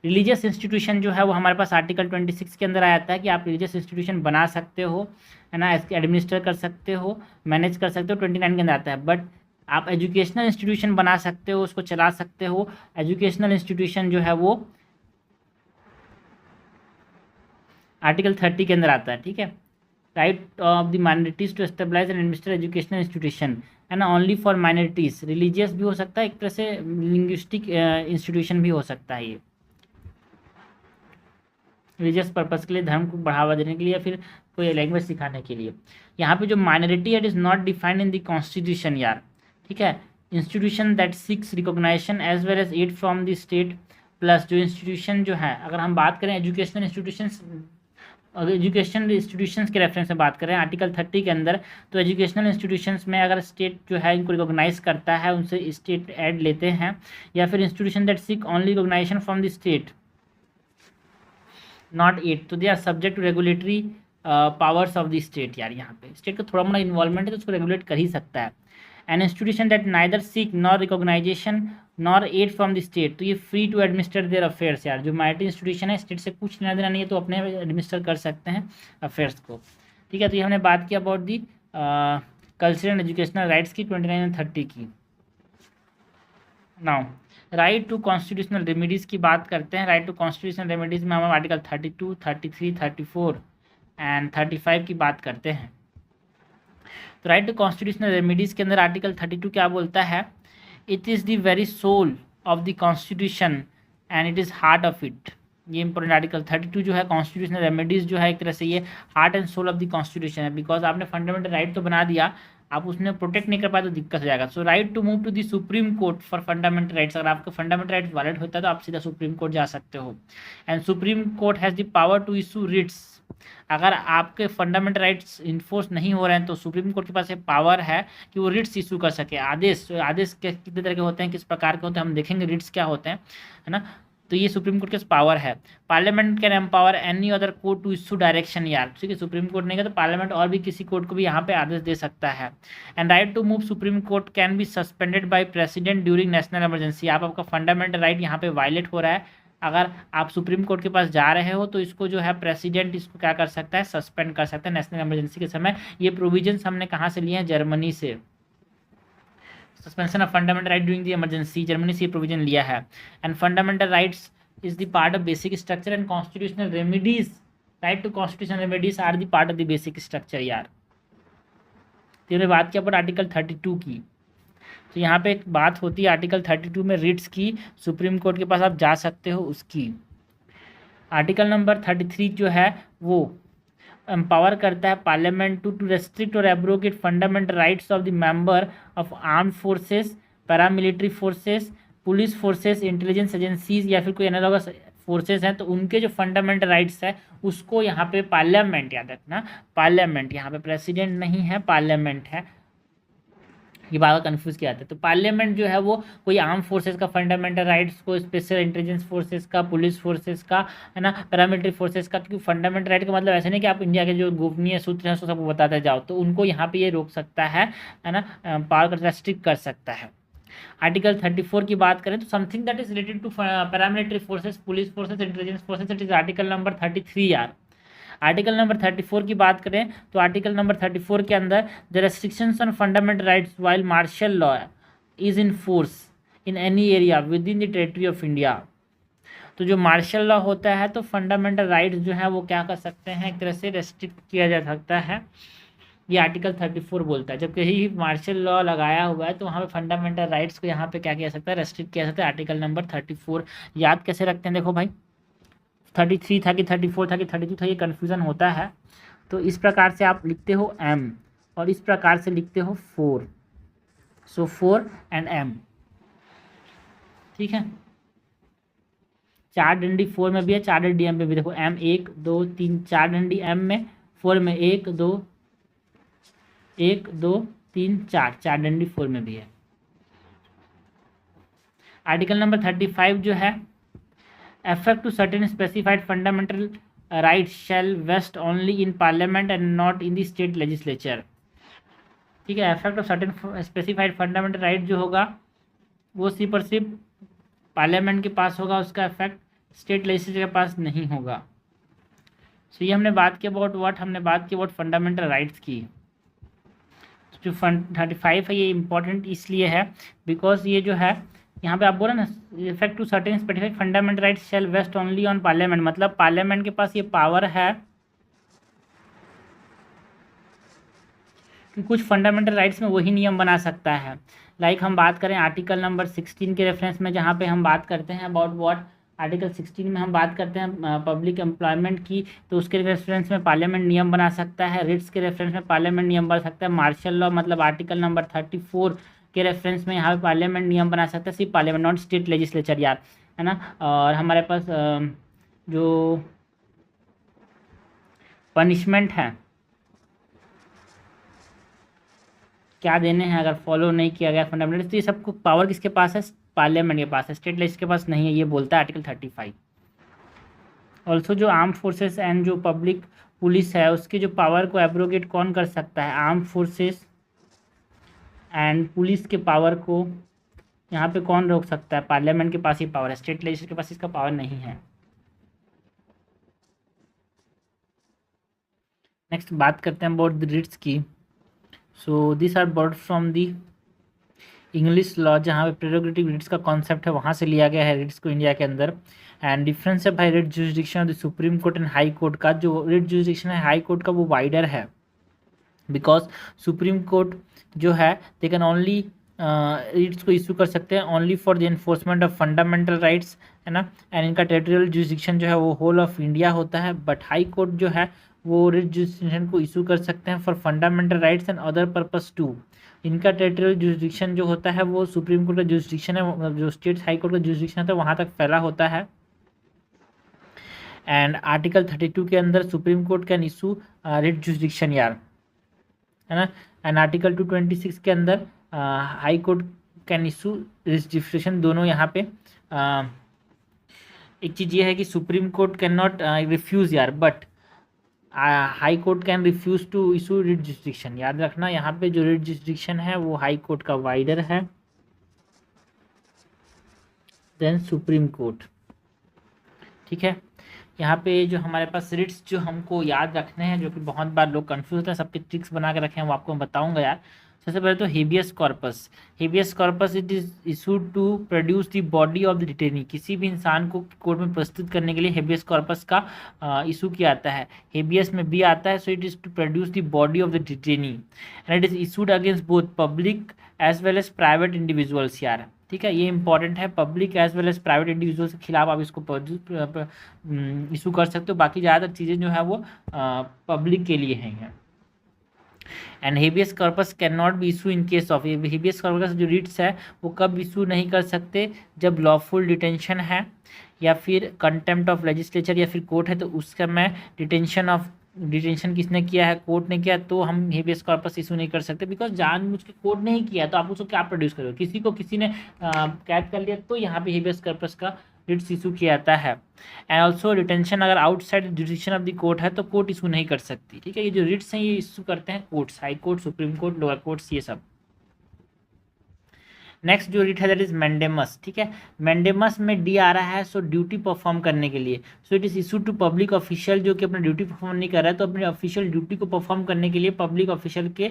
रिलीजियस इंस्टीट्यूशन जो है वो हमारे पास आर्टिकल 26 के अंदर आ जाता है कि आप रिलीजियस इंस्टीट्यूशन बना सकते हो, है ना, एडमिनिस्टर कर सकते हो, मैनेज कर सकते हो, 29 के अंदर आता है। बट आप एजुकेशनल इंस्टीट्यूशन बना सकते हो, उसको चला सकते हो, एजुकेशनल इंस्टीट्यूशन जो है वो आर्टिकल 30 के अंदर आता है, ठीक है। Right of the minorities to establish and administer educational institution, है ना, ओनली फॉर माइनॉरिटीज़, रिलीजियस भी हो सकता है एक तरह से, लिंग्विस्टिक इंस्टीट्यूशन भी हो सकता है ये, रिलीजियस पर्पज़ के लिए, धर्म को बढ़ावा देने के लिए या फिर कोई लैंग्वेज सिखाने के लिए। यहाँ पे जो minority it is not defined in the constitution यार, ठीक है। Institution that seeks recognisation as well as aid from the state plus जो इंस्टीट्यूशन जो है, अगर हम बात करें एजुकेशनल इंस्टीट्यूशंस, अगर एजुकेशनल इंस्टीट्यूशंस के रेफरेंस में बात करें आर्टिकल 30 के अंदर, तो एजुकेशनल इंस्टीट्यूशंस में अगर स्टेट जो है इनको रिकॉग्नाइज करता है, उनसे स्टेट ऐड लेते हैं, या फिर institution that seek only recognisation from the state not at, तो they are subject to regulatory powers of the state. यार यहाँ पे स्टेट का थोड़ा मोड़ा इन्वॉल्वमेंट है तो उसको रेगुलेट कर ही सकता है। An institution that neither seek nor recognisation nor aid from the state, तो ये free to administer their affairs. यार जो माइटी इंस्टीट्यूशन है, स्टेट से कुछ लेना देना नहीं है, तो अपने एडमिनिस्टर कर सकते हैं अफेयर्स को। ठीक है, तो ये हमने बात किया about the cultural and educational rights की 29 एंड 30 की। Now right to constitutional remedies की बात करते हैं। राइट टू कॉन्स्टिट्यूशनल रेमेडीज़ में हम आर्टिकल 32, 33, 34 एंड 35 की बात करते हैं। तो राइट टू कॉन्स्टिट्यूशनल रेमेडीज़ के अंदर आर्टिकल 32 क्या बोलता है? It is the very soul of the constitution and it is heart of it. ये इंपॉर्टेंट आर्टिकल 32 जो है कॉन्स्टिट्यूशनल रेमेडीज़ जो है एक तरह से ये heart and soul of the constitution है, बिकॉज आपने फंडामेंटल राइट तो बना दिया, आप उसमें प्रोटेक्ट नहीं कर पाए तो दिक्कत हो जाएगा। So right to move to the supreme court for fundamental rights, अगर आपका फंडामेंटल राइट्स वायलेट होता है तो आप सीधा सुप्रीम कोर्ट जा सकते हो। And supreme court has the power to issue writs, अगर आपके फंडामेंटल राइट्स इन्फोर्स नहीं हो रहे हैं तो सुप्रीम कोर्ट के पास ये पावर है कि वो रिट्स इशू कर सके। आदेश कितने तरह के होते हैं, किस प्रकार के होते हैं, हम देखेंगे रिट्स क्या होते हैं, है ना। तो ये सुप्रीम कोर्ट के पावर है। Parliament can empower any other court to issue direction. यार ठीक है, सुप्रीम कोर्ट नहीं है तो पार्लियामेंट और भी किसी कोर्ट को भी यहाँ पे आदेश दे सकता है। And right to move supreme court can be suspended by president during national emergency. आपका फंडामेंटल राइट यहाँ पे वायलेट हो रहा है, अगर आप सुप्रीम कोर्ट के पास जा रहे हो तो इसको जो है प्रेसिडेंट इसको क्या कर सकता है, सस्पेंड कर सकता है नेशनल इमरजेंसी के समय। ये प्रोविजंस हमने कहाँ से लिए हैं? जर्मनी से। Suspension of fundamental right during the emergency, Germany से प्रोविजन लिया है। And fundamental rights is the part of basic structure and constitutional remedies, right to constitutional remedies are the part of the basic structure। यार तो हमने बात किया पर article 32 की, तो यहाँ पे एक बात होती है आर्टिकल 32 में रिट्स की, सुप्रीम कोर्ट के पास आप जा सकते हो उसकी। आर्टिकल नंबर 33 जो है वो एम्पावर करता है पार्लियामेंट टू रेस्ट्रिक्ट और abrogate fundamental rights of the member of armed forces, paramilitary forces, police forces, intelligence agencies या फिर कोई एनालॉगस फोर्सेस हैं, तो उनके जो फंडामेंटल राइट्स है उसको यहाँ पे पार्लियामेंट, याद रखना पार्लियामेंट, यहाँ पे प्रेसिडेंट नहीं है पार्लियामेंट है, ये बात कन्फ्यूज़ किया जाता है। तो पार्लियामेंट जो है वो कोई आर्म फोर्सेस का फंडामेंटल राइट्स को, स्पेशल इंटेलिजेंस फोर्सेस का, पुलिस फोर्सेस का, है ना, पैरामिलिट्री फोर्सेस का, क्योंकि फंडामेंटल राइट का मतलब ऐसे नहीं कि आप इंडिया के जो गोपनीय सूत्र हैं उसको सबको बताते जाओ, तो उनको यहाँ पे ये रोक सकता है ना, पावर का रेस्ट्रिक्ट कर सकता है। आर्टिकल 34 की बात करें तो something that is related to paramilitary forces, police forces, intelligence forces, it is article number 33। यार आर्टिकल नंबर 34 की बात करें तो आर्टिकल नंबर 34 के अंदर the restrictions on fundamental rights while martial law is in force in any area within the territory of India. तो जो martial law होता है तो फंडामेंटल राइट्स जो है वो क्या कर सकते हैं, एक तरह से रेस्ट्रिक्ट किया जा सकता है, ये आर्टिकल 34 बोलता है। जब कहीं मार्शल लॉ लगाया हुआ है तो वहाँ पे फंडामेंटल राइट्स को यहाँ पे क्या किया सकता है, रेस्ट्रिक्ट किया सकता है, आर्टिकल नंबर 34। याद कैसे रखते हैं, देखो भाई 33 था कि 34 था कि 32 था, ये कन्फ्यूज़न होता है। तो इस प्रकार से आप लिखते हो एम और इस प्रकार से लिखते हो 4, सो 4 एंड एम, ठीक है। 4 डंडी 4 में भी है, 4 डंडी एम में भी, देखो एम 1 2 3, 4 डंडी एम में, 4 में 1 2 3 4, 4 डंडी 4 में भी है। आर्टिकल नंबर 35 जो है effect to certain specified fundamental rights shall vest only in parliament and not in the state legislature। ठीक है, effect of certain specified fundamental right जो होगा वो सिर्फ और सिर्फ पार्लियामेंट के पास होगा, उसका इफेक्ट स्टेट लेजिस्लेचर के पास नहीं होगा। सो ये हमने बात की अबाउट व्हाट, हमने बात की अबाउट फंडामेंटल राइट्स की। जो 35 है ये इंपॉर्टेंट इसलिए है बिकॉज ये जो है यहाँ पे आप बोला ना, effect to certain specific fundamental rights shall vest only on parliament, मतलब पार्लियामेंट के पास ये पावर है कि कुछ फंडामेंटल राइट्स में वही नियम बना सकता है। लाइक हम बात करें आर्टिकल नंबर 16 के रेफरेंस में, जहाँ पे हम बात करते हैं अबाउट व्हाट, आर्टिकल 16 में हम बात करते हैं पब्लिक एम्प्लॉयमेंट की, तो उसके रेफरेंस में पार्लियामेंट नियम बना सकता है। रिट्स के रेफरेंस में पार्लियामेंट नियम बना सकता है। मार्शल लॉ मतलब आर्टिकल नंबर 34 के रेफरेंस में यहाँ पे पार्लियामेंट नियम बना सकता है, सिर्फ पार्लियामेंट, नॉट स्टेट लेजिस्लेचर। यार है ना। और हमारे पास जो पनिशमेंट है क्या देने हैं अगर फॉलो नहीं किया गया फंडामेंटल, तो ये सबको पावर किसके पास है, पार्लियामेंट के पास है, स्टेट लेजिस्लेचर के पास नहीं है, ये बोलता है आर्टिकल 35। ऑल्सो जो आर्म फोर्सेस एंड जो पब्लिक पुलिस है उसकी जो पावर को एब्रोगेट कौन कर सकता है, आर्म फोर्सेस एंड पुलिस के पावर को यहाँ पे कौन रोक सकता है, पार्लियामेंट के पास ही पावर है, स्टेट लेजिस्लेचर के पास इसका पावर नहीं है। नेक्स्ट बात करते हैं अबाउट द रिट्स की। So this are borrowed from the English law, जहाँ पे प्रेरोगेटिव रिट्स का कॉन्सेप्ट है वहाँ से लिया गया है रिट्स को इंडिया के अंदर। एंड डिफरेंस है भाई writ jurisdiction of the supreme court and high court का, जो रिट जुरिस्डिक्शन है हाई कोर्ट का वो वाइडर है, बिकॉज सुप्रीम कोर्ट जो है दे कैन ओनली रिट्स को इशू कर सकते हैं only for the enforcement of fundamental rights, है ना। एंड इनका टेरिटोरियल जुरिस्डिक्शन जो है वो होल ऑफ इंडिया होता है, बट हाई कोर्ट जो है वो रिट जुरिस्डिक्शन को इशू कर सकते हैं for fundamental rights and other purpose too. इनका टेरिटोरियल जुरिस्डिक्शन जो होता है वो सुप्रीम कोर्ट का जुरिस्डिक्शन है, जो स्टेट हाई कोर्ट का जुरिस्डिक्शन है तो वहाँ तक फैला होता है। एंड आर्टिकल 32 के अंदर supreme court can issue writ jurisdiction यार, है ना। एंड आर्टिकल 226 के अंदर high court can issue registration. दोनों यहाँ पे एक चीज़ ये है कि supreme court can not refuse यार, but high court can refuse to issue writ registration. याद रखना यहाँ पे जो रिट रजिस्ट्रेशन है वो हाई कोर्ट का वाइडर है देन सुप्रीम कोर्ट, ठीक है। यहाँ पे जो हमारे पास रिट्स जो हमको याद रखने हैं, जो कि बहुत बार लोग कंफ्यूज होते हैं, सबके ट्रिक्स बना के रखे हैं वो आपको मैं बताऊंगा यार। सबसे पहले तो habeas corpus. Habeas corpus it is issued to produce the body of the detainee. किसी भी इंसान को कोर्ट में प्रस्तुत करने के लिए हेबियस कॉर्पस का इशू किया जाता है, हेबियस में भी आता है, so it is to produce the body of the detainee and it is issued against both public as well as private individuals यार, ठीक है। ये इंपॉर्टेंट है, public as well as private individuals के खिलाफ आप इसको इशू कर सकते हो, बाकी ज़्यादातर चीज़ें जो है वो पब्लिक के लिए हैं। And habeas corpus can not B issue in case of, habeas corpus जो रिट्स है वो कब इशू नहीं कर सकते, जब लॉफुल डिटेंशन है या फिर कंटेम्प्ट ऑफ लेजिस्लेचर या फिर कोर्ट है, तो उस समय डिटेंशन किसने किया है, कोर्ट ने किया, तो हम हेबियस कॉर्पस इशू नहीं कर सकते, बिकॉज जानबूझ के कोर्ट ने ही किया तो आप उसको क्या प्रोड्यूस करोगे, किसी को किसी ने कैद कर लिया तो यहाँ पे हेबियस कॉर्पस का रिट्स इशू किया जाता है। एंड ऑल्सो डिटेंशन अगर आउटसाइड जुडिक्शन ऑफ द कोर्ट है तो कोर्ट इशू नहीं कर सकती, ठीक है। ये जो रिट्स हैं ये इशू करते हैं courts, high court, supreme court, lower courts, ये सब। नेक्स्ट जो रिट है दैट इज मैंडेमस, ठीक है। मैंडेमस में डी आ रहा है, सो ड्यूटी परफॉर्म करने के लिए, so it is issue to public official जो कि अपना ड्यूटी परफॉर्म नहीं कर रहा है, तो अपनी ऑफिशियल ड्यूटी को परफॉर्म करने के लिए पब्लिक ऑफिशियल के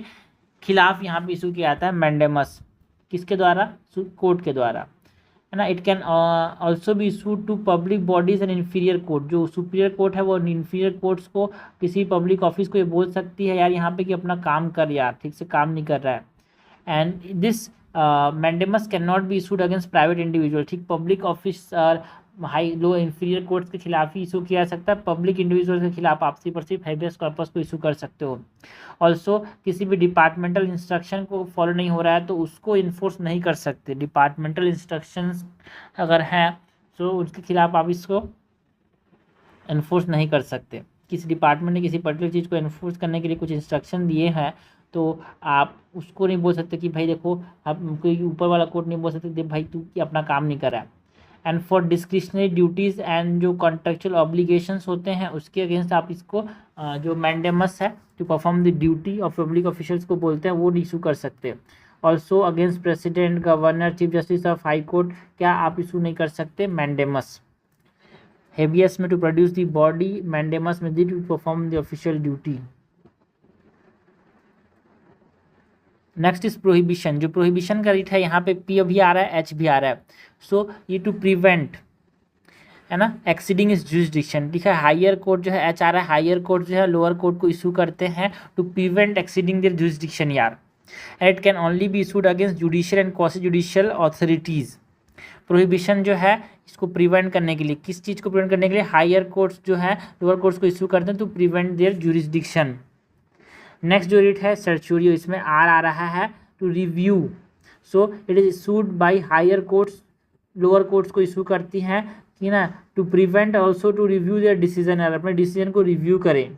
खिलाफ यहाँ पे इशू किया जाता है मैंडेमस, किसके द्वारा, कोर्ट के द्वारा, है ना। It can also be issue to public bodies and inferior court, जो सुपीरियर कोर्ट है वो इन्फीरियर कोर्ट्स को, किसी पब्लिक ऑफिस को ये बोल सकती है यार यहाँ पे कि अपना काम कर यार, ठीक से काम नहीं कर रहा है। And this mandamus can not be issued against private individual, ठीक। पब्लिक ऑफिस और हाई लो इन्फीरियर कोर्ट्स के खिलाफ ही इशू किया जा सकता है, पब्लिक इंडिविजुअल के खिलाफ आप सिर्फ हेबियस कॉर्पस को इशू कर सकते हो। ऑल्सो किसी भी डिपार्टमेंटल इंस्ट्रक्शन को फॉलो नहीं हो रहा है तो उसको इन्फोर्स नहीं कर सकते, डिपार्टमेंटल इंस्ट्रक्शंस अगर हैं तो उसके खिलाफ आप इसको इन्फोर्स नहीं कर सकते। किसी डिपार्टमेंट ने किसी पर्टिकुलर चीज़ को इन्फोर्स करने के लिए कुछ इंस्ट्रक्शन दिए हैं तो आप उसको नहीं बोल सकते कि भाई देखो, आप कोई ऊपर वाला कोर्ट नहीं बोल सकते भाई तू अपना काम नहीं कर रहा है। And for discretionary duties and जो कॉन्ट्रेक्चुअल ऑब्लिगेशंस होते हैं उसके अगेंस्ट आप इसको जो मैंडेमस है to perform the duty of public officials को बोलते हैं, वो इशू कर सकते हैं। Also against president, governor, chief justice of high court क्या आप इशू नहीं कर सकते मैंडेमस। हेबियस में to produce the body, mandamus में to perform the official duty. Next is prohibition, जो प्रोहिबिशन का रिट है यहाँ पे पी भी आ रहा है, एच भी आ रहा है, सो ये टू प्रिवेंट, है ना, एक्सीडिंग इज जुरिस्डिक्शन, ठीक है। हायर कोर्ट जो है एच आ रहा है, हायर कोर्ट जो है लोअर कोर्ट को इशू करते हैं to prevent exceeding their jurisdiction यार। And it can only be issued against judicial and quasi judicial authorities. Prohibition जो है इसको प्रिवेंट करने के लिए, किस चीज़ को प्रिवेंट करने के लिए, हायर कोर्ट्स जो है लोअर कोर्ट्स को इशू करते हैं to prevent their jurisdiction. Next जो रिट है सर्चुरियो, इसमें आर आ रहा है to review, so it is issued by higher courts lower courts को इशू करती हैं कि ना, to prevent also to review their decision, अपने डिसीजन को रिव्यू करें।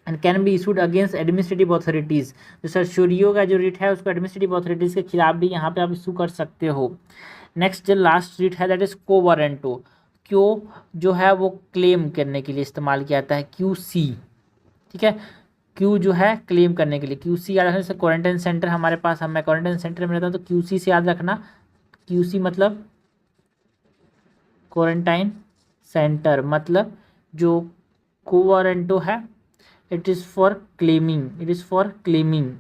And can be issued against administrative authorities, जो सर्शोरियो का जो रिट है उसको एडमिनिस्ट्रेटिव अथॉरिटीज़ के खिलाफ भी यहाँ पे आप इशू कर सकते हो। नेक्स्ट जो लास्ट रिट है दैट इज को वारंटो। क्यों जो है वो क्लेम करने के लिए इस्तेमाल किया जाता है, QC, ठीक है। क्यू जो है क्लेम करने के लिए, QC याद रखना। जैसे क्वारंटाइन सेंटर हमारे पास, मैं क्वारंटाइन सेंटर में रहता हूँ तो QC से याद रखना, QC मतलब क्वारंटाइन सेंटर, मतलब जो कोवारंटो है it is for claiming, it is for claiming.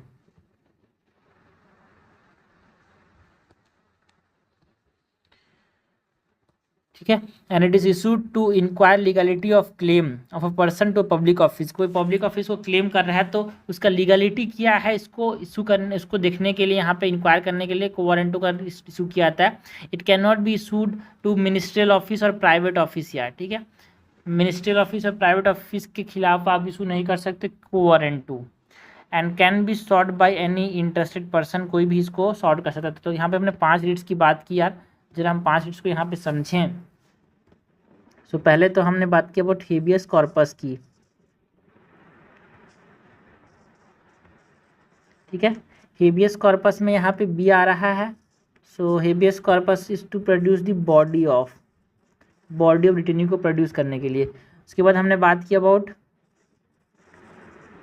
ठीक है। And it is issued to inquire legality of claim of a person to public office, कोई पब्लिक ऑफिस को क्लेम कर रहा है तो उसका लीगलिटी क्या है, इसको इशू करने, इसको देखने के लिए यहाँ पे इंक्वायर करने के लिए कोवारंटो का इशू किया जाता है। It can not be issued to ministerial office और प्राइवेट ऑफिस यार, ठीक है। मिनिस्ट्रियल ऑफिस और प्राइवेट ऑफिस के खिलाफ आप इशू नहीं कर सकते quo warranto. And can be sought by any interested person, कोई भी इसको सॉर्ट कर सकता है। तो यहाँ पे हमने 5 रिट्स की बात की यार, जरा हम 5 रिट्स को यहाँ पे समझें। सो पहले तो हमने बात की अबाउट हेबियस कॉर्पस की, ठीक है। हेबियस कॉर्पस में यहाँ पे बी आ रहा है। So habeas corpus is to produce the body of detenu को प्रोड्यूस करने के लिए। उसके बाद हमने बात की अबाउट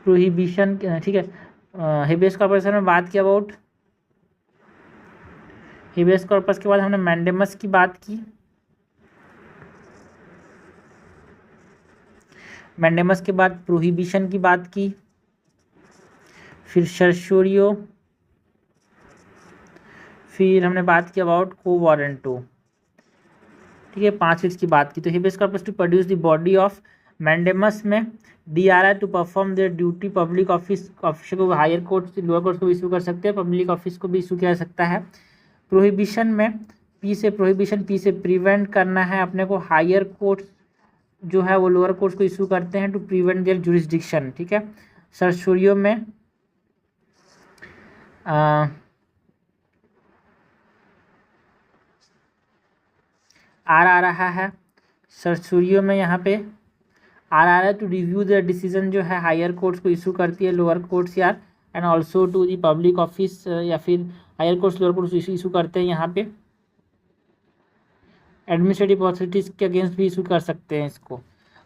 प्रोहिबिशन, ठीक है। हेबियस कॉर्पस में बात की अबाउट हेबियस कॉर्पस के बाद हमने मैंडेमस की बात की। मैंडेमस के बाद प्रोहिबिशन की बात की, फिर सर्शोरियो, फिर हमने बात की अबाउट को वारंटो, ठीक है। 5 चीज़ की बात की। तो habeas corpus to produce the body of, mandamus में DRI to perform their duty, public office officer को हायर कोर्ट लोअर कोर्ट को इशू कर सकते हैं, पब्लिक ऑफिस को भी इशू किया जा सकता है। प्रोहिबिशन में P से प्रोहिबिशन, P से प्रिवेंट करना है अपने को, हायर कोर्ट जो है वो लोअर कोर्ट को इशू करते हैं टू प्रिवेंट देयर जुरिस्डिक्शन, ठीक है। सर्शोरियो में आर आ रहा है, सर्शोरियो में यहाँ पे आर आ रहा है टू रिव्यू द डिसीजन, जो है हायर कोर्ट्स को इशू करती है लोअर कोर्ट्स यार। And also to the public office, या फिर higher courts lower courts issue करते हैं यहाँ पे। एडमिनिस्ट्रेटिव अथॉरिटीज़ के अगेंस्ट भी इशू कर सकते हैं इसको।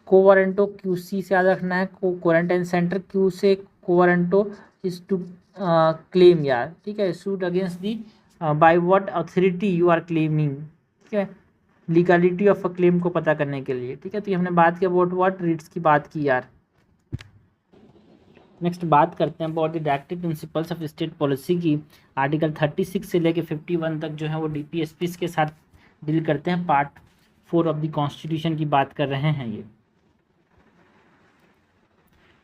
कोवारंटो QC से याद रखना है, क्वारंटाइन सेंटर, Q से कोवारंटो इज टू क्लेम यार, ठीक है। Issued against the by what authority you are claiming, ठीक है। लीगलिटी ऑफ अ क्लेम को पता करने के लिए, ठीक है। तो ये हमने बात की अबाउट व्हाट रिट्स की बात की यार। नेक्स्ट बात करते हैं about the directive principles of state policy की। आर्टिकल 36 से लेके 51 तक जो है वो DPSPs के साथ डील करते हैं। पार्ट 4 ऑफ द कॉन्स्टिट्यूशन की बात कर रहे हैं ये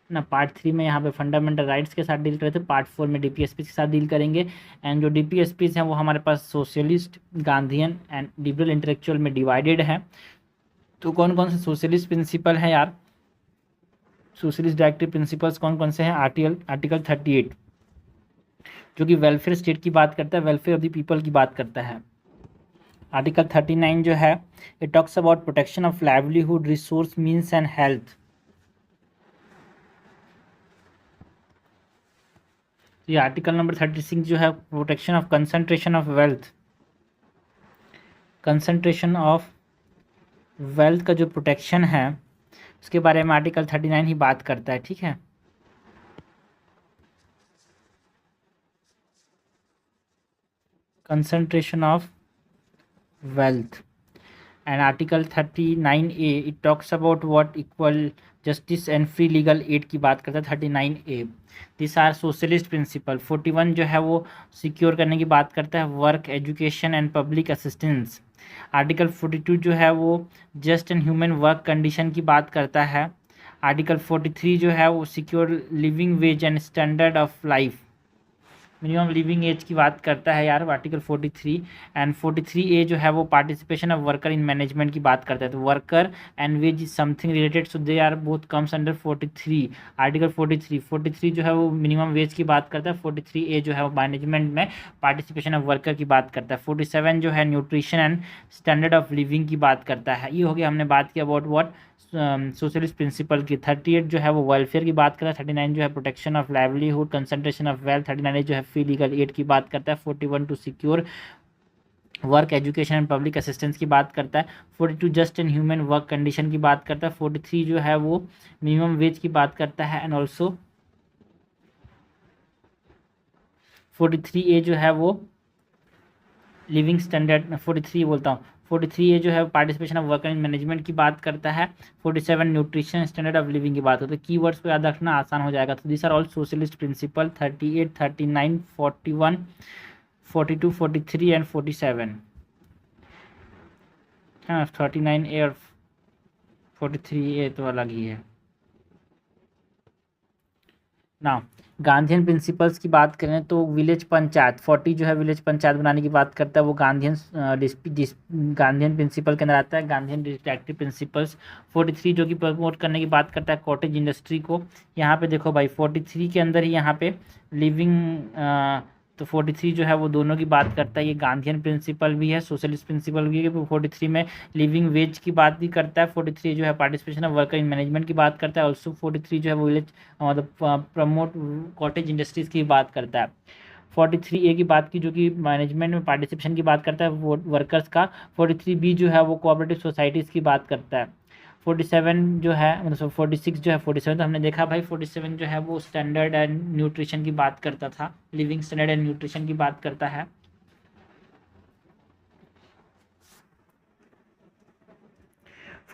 ना। पार्ट 3 में यहाँ पे फंडामेंटल राइट्स के साथ डील करते थे, पार्ट 4 में DPSPs के साथ डील करेंगे। एंड जो DPSPs हैं वो हमारे पास socialist, Gandhian and liberal intellectual में डिवाइडेड है। तो कौन कौन से सोशलिस्ट प्रिंसिपल हैं यार, सोशलिस्ट डायरेक्टिव प्रिंसिपल्स कौन कौन से हैं? आर्टिकल 38 जो कि वेलफेयर स्टेट की बात करता है, वेलफेयर ऑफ द पीपल की बात करता है। आर्टिकल 39 जो है it talks about protection of livelihood, resource, means and health. ये आर्टिकल नंबर 36 जो है protection of concentration of wealth, concentration of wealth का जो प्रोटेक्शन है उसके बारे में आर्टिकल 39 ही बात करता है, ठीक है। Concentration of wealth. And article 39A it talks about what equal justice and free legal aid की बात करता है 39A। This are socialist principal. 41 जो है वो सिक्योर करने की बात करता है, work, education and public assistance. Article 42 जो है वो just and human work condition की बात करता है। आर्टिकल 43 जो है वो secure living wage and standard of life, minimum living age की बात करता है यार आर्टिकल 43। एंड 43A जो है वो participation of worker in management की बात करता है। तो worker and wage is something related, so they are both comes under 43। Article 43 जो है वो मिनिमम वेज की बात करता है। 43A जो है वो मैनेजमेंट में पार्टिसिपेशन ऑफ वर्कर की बात करता है। 47 जो है nutrition and standard of living की बात करता है। ये हो गया, हमने बात किया अबाउट व्हाट सोशलिस्ट प्रिंसिपल की। 38 जो है वो वेलफेयर की बात करता है। 39 जो है protection of livelihood concentration of wealth. 39 जो है फ्री लीगल एड की बात करता है। 41 to secure work education and public assistance की बात करता है। 42 just and human work condition की बात करता है। 43 जो है वो मिनिमम वेज की बात करता है। एंड ऑल्सो 43A जो है वो लिविंग स्टैंडर्ड, 43 बोलता हूँ, 43A जो है participation of worker in management की बात करता है। 47 न्यूट्रिशन स्टैंडर्ड ऑफ लिविंग की बात होती है। कीवर्ड्स को याद रखना आसान हो जाएगा। तो this are all socialist principle. 38, 39, 41, 42, 43 and 47। हाँ, 39A और 43A तो अलग ही है ना। गांधीयन प्रिंसिपल्स की बात करें तो विलेज पंचायत 40 जो है विलेज पंचायत बनाने की बात करता है, वो गांधीयन गांधीयन प्रिंसिपल के अंदर आता है, गांधीयन डिस्ट्रक्टिव प्रिंसिपल्स। 43 जो कि प्रमोट करने की बात करता है कॉटेज इंडस्ट्री को। यहाँ पे देखो भाई 43 के अंदर ही यहाँ पे लिविंग, तो 43 जो है वो दोनों की बात करता है। ये गांधीयन प्रिंसिपल भी है, सोशलिस्ट प्रिंसिपल भी है। 43 में लिविंग वेज की बात भी करता है। 43 जो है participation of worker in management की बात करता है। ऑल्सो 43 जो है वो विलेज मतलब प्रमोट कॉटेज इंडस्ट्रीज की बात करता है। 43A की बात की जो कि मैनेजमेंट में पार्टिसिपेशन की बात करता है वो वर्कर्स का। 43B जो है वो कोऑपरेटिव सोसाइटीज़ की बात करता है। 47 जो है मतलब 46 जो है 47 तो हमने देखा भाई 47 जो है वो स्टैंडर्ड एंड न्यूट्रिशन की बात करता था, लिविंग स्टैंडर्ड एंड न्यूट्रिशन की बात करता है।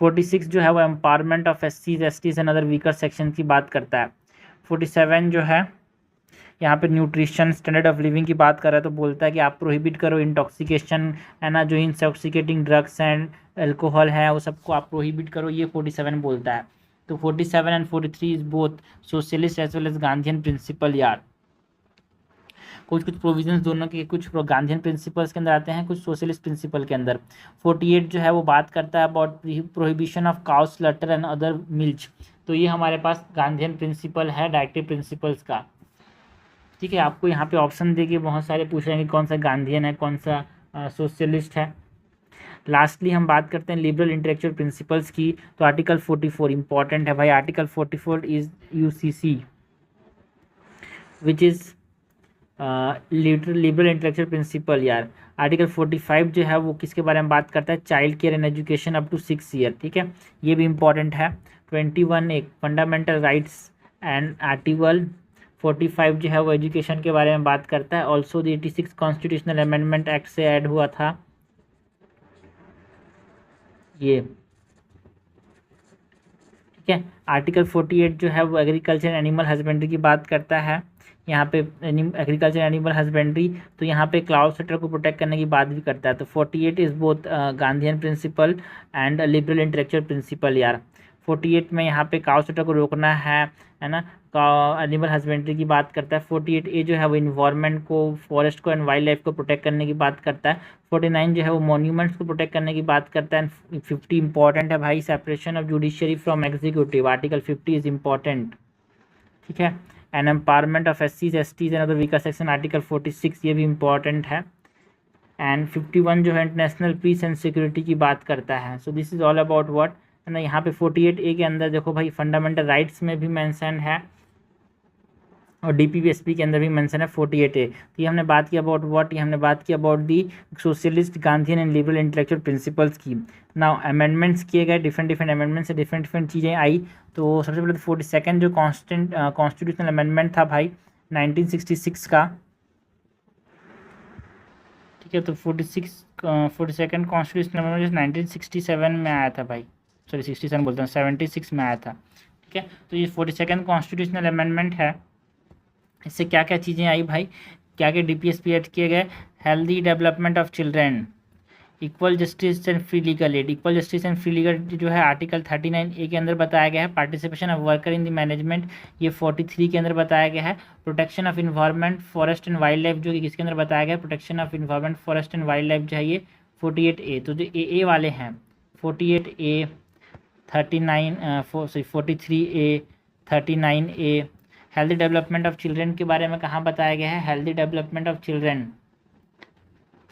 फोर्टी सिक्स जो है वो empowerment of SCs, STs and other weaker section की बात करता है। 47 जो है यहाँ पे न्यूट्रिशन स्टैंडर्ड ऑफ लिविंग की बात कर रहा है, तो बोलता है कि आप प्रोहिबिट करो इंटॉक्सिकेशन है ना, जो इंटॉक्सिकेटिंग ड्रग्स एंड अल्कोहल है वो सबको आप प्रोहिबिट करो, ये 47 बोलता है। तो 47 and 43 is both socialist as well as Gandhian principle यार। कुछ प्रोविजंस दोनों के, कुछ गांधीयन प्रिंसिपल्स के अंदर आते हैं, कुछ सोशलिस्ट प्रिंसिपल के अंदर। 48 जो है वो बात करता है about prohibition of cow slaughter and other milch. तो ये हमारे पास गांधीयन प्रिंसिपल है डायरेक्टिव प्रिंसिपल्स का। ठीक है, आपको यहाँ पे ऑप्शन देके बहुत सारे पूछ रहे हैं कि कौन सा गांधीयन है, कौन सा सोशलिस्ट है। लास्टली हम बात करते हैं लिबरल इंटेलेक्चुअल प्रिंसिपल्स की। तो आर्टिकल 44 इंपॉर्टेंट है भाई। Article 44 is UCC which is liberal intellectual principle यार। आर्टिकल 45 जो है वो किसके बारे में बात करता है, child care and education up to 6 year. ठीक है, ये भी इंपॉर्टेंट है। 21 एक फंडामेंटल राइट्स एंड आर्टिकल 45 जो है वो एजुकेशन के बारे में बात करता है। Also the 86 constitutional amendment act से ऐड हुआ था ये। ठीक है, आर्टिकल 48 जो है वो एग्रीकल्चर एनिमल हस्बेंड्री की बात करता है। यहाँ पे एग्रीकल्चर एनिमल हस्बेंड्री, तो यहाँ पे क्लाउड सेक्टर को प्रोटेक्ट करने की बात भी करता है। तो 48 is both Gandhian principle and liberal intellectual principle यार। 48 में यहाँ पे काउ सेक्टर को रोकना है ना, एनिमल हस्बेंड्री की बात करता है। 48A जो है वो इन्वायरमेंट को, फॉरेस्ट को एंड वाइल्ड लाइफ को प्रोटेक्ट करने की बात करता है। 49 जो है वो मॉन्यूमेंट्स को प्रोटेक्ट करने की बात करता है। 50 इंपॉर्टेंट है भाई, separation of judiciary from executive. Article 50 is important. ठीक है, and empowerment of SCs, STs and other weaker section article 46 ये भी इम्पॉर्टेंट है। एंड 51 जो है इंटरनेशनल पीस एंड सिक्योरिटी की बात करता है। So this is all about what है ना। यहाँ पे 48A के अंदर देखो भाई फंडामेंटल राइट्स में भी मेंशन है और DPPSP के अंदर भी मेंशन है 48A। तो ये हमने बात की अबाउट व्हाट, ये हमने बात की about the socialist Gandhian and liberal intellectual principles की। नाउ अमेंडमेंट्स किए गए, डिफरेंट अमेंडमेंट से डिफरेंट चीज़ें आई। तो सबसे पहले तो 42nd जो कॉन्स्टिट्यूशनल अमेंडमेंट था भाई 1966 का। ठीक है, तो 42nd कॉन्स्टिट्यूशनल अमेंडमेंट 1967 में आया था भाई, सॉरी 67 बोलते हैं, 76 में आया था। ठीक है, तो ये 42nd कॉन्स्टिट्यूशनल अमेंडमेंट है। इससे क्या क्या चीज़ें आई भाई, क्या क्या DPSP ऐड किए गए, healthy development of children, equal justice and free legal aid, equal justice and free legal जो है आर्टिकल 39A के अंदर बताया गया है। Participation of worker in the management, ये 43 के अंदर बताया गया है। Protection of environment forest and wild life जो कि किसके अंदर बताया गया है, protection of environment forest and wild life जो है ये 48A। तो जो ए वाले हैं 48A 43A 39A। Healthy development of children के बारे में कहाँ बताया गया है, हेल्दी डेवलपमेंट ऑफ चिल्ड्रन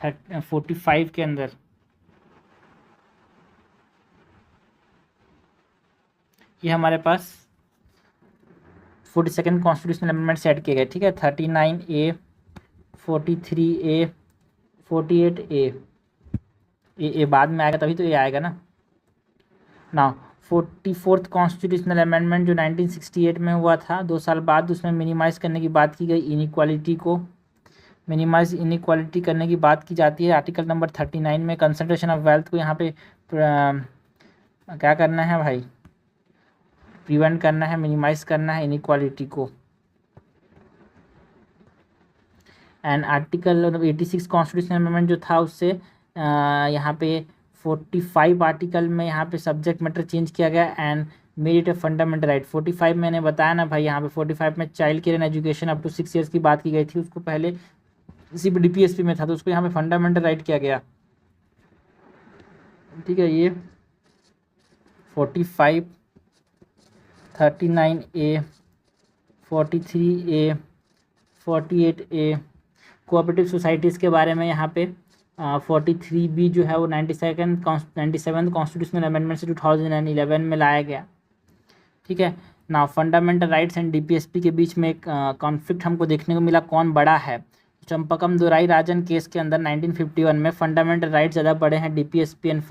45 के अंदर। ये हमारे पास 42nd कॉन्स्टिट्यूशनल अमेंडमेंट से ऐड किए गए, ठीक है। 39A 43A 48A, ये बाद में आएगा तभी तो ये आएगा ना। 44th कॉन्स्टिट्यूशनल अमेंडमेंट जो 1968 में हुआ था, 2 साल बाद, उसमें मिनिमाइज़ करने की बात की गई, इनइक्वालिटी को मिनिमाइज इनइक्वालिटी करने की बात की जाती है। आर्टिकल नंबर 39 में कंसंट्रेशन ऑफ वेल्थ को यहाँ पे क्या करना है भाई, प्रिवेंट करना है, मिनिमाइज करना है इनइक्वालिटी को। एंड आर्टिकल 86 कॉन्स्टिट्यूशनल अमेंडमेंट जो था उससे यहाँ पे 45 आर्टिकल में यहाँ पे सब्जेक्ट मैटर चेंज किया गया and made it a fundamental right. 45 मैंने बताया ना भाई, यहाँ पे 45 में child care and education up to 6 years की बात की गई थी, उसको पहले सिर्फ DPSP में था, तो उसको यहाँ पे फंडामेंटल राइट किया गया, ठीक है। ये 45 39A 43A 48A। Cooperative societies के बारे में यहाँ पे 43B जो है वो 97 कॉन्स्टिट्यूशनल अमेंडमेंट से 2011 में लाया गया, ठीक है ना। फंडामेंटल राइट्स एंड DPSP के बीच में एक कॉन्फ्लिक्ट हमको देखने को मिला, कौन बड़ा है। चंपकम दुराई राजन केस के अंदर 1951 में फंडामेंटल राइट्स ज़्यादा बड़े हैं DPSP एंड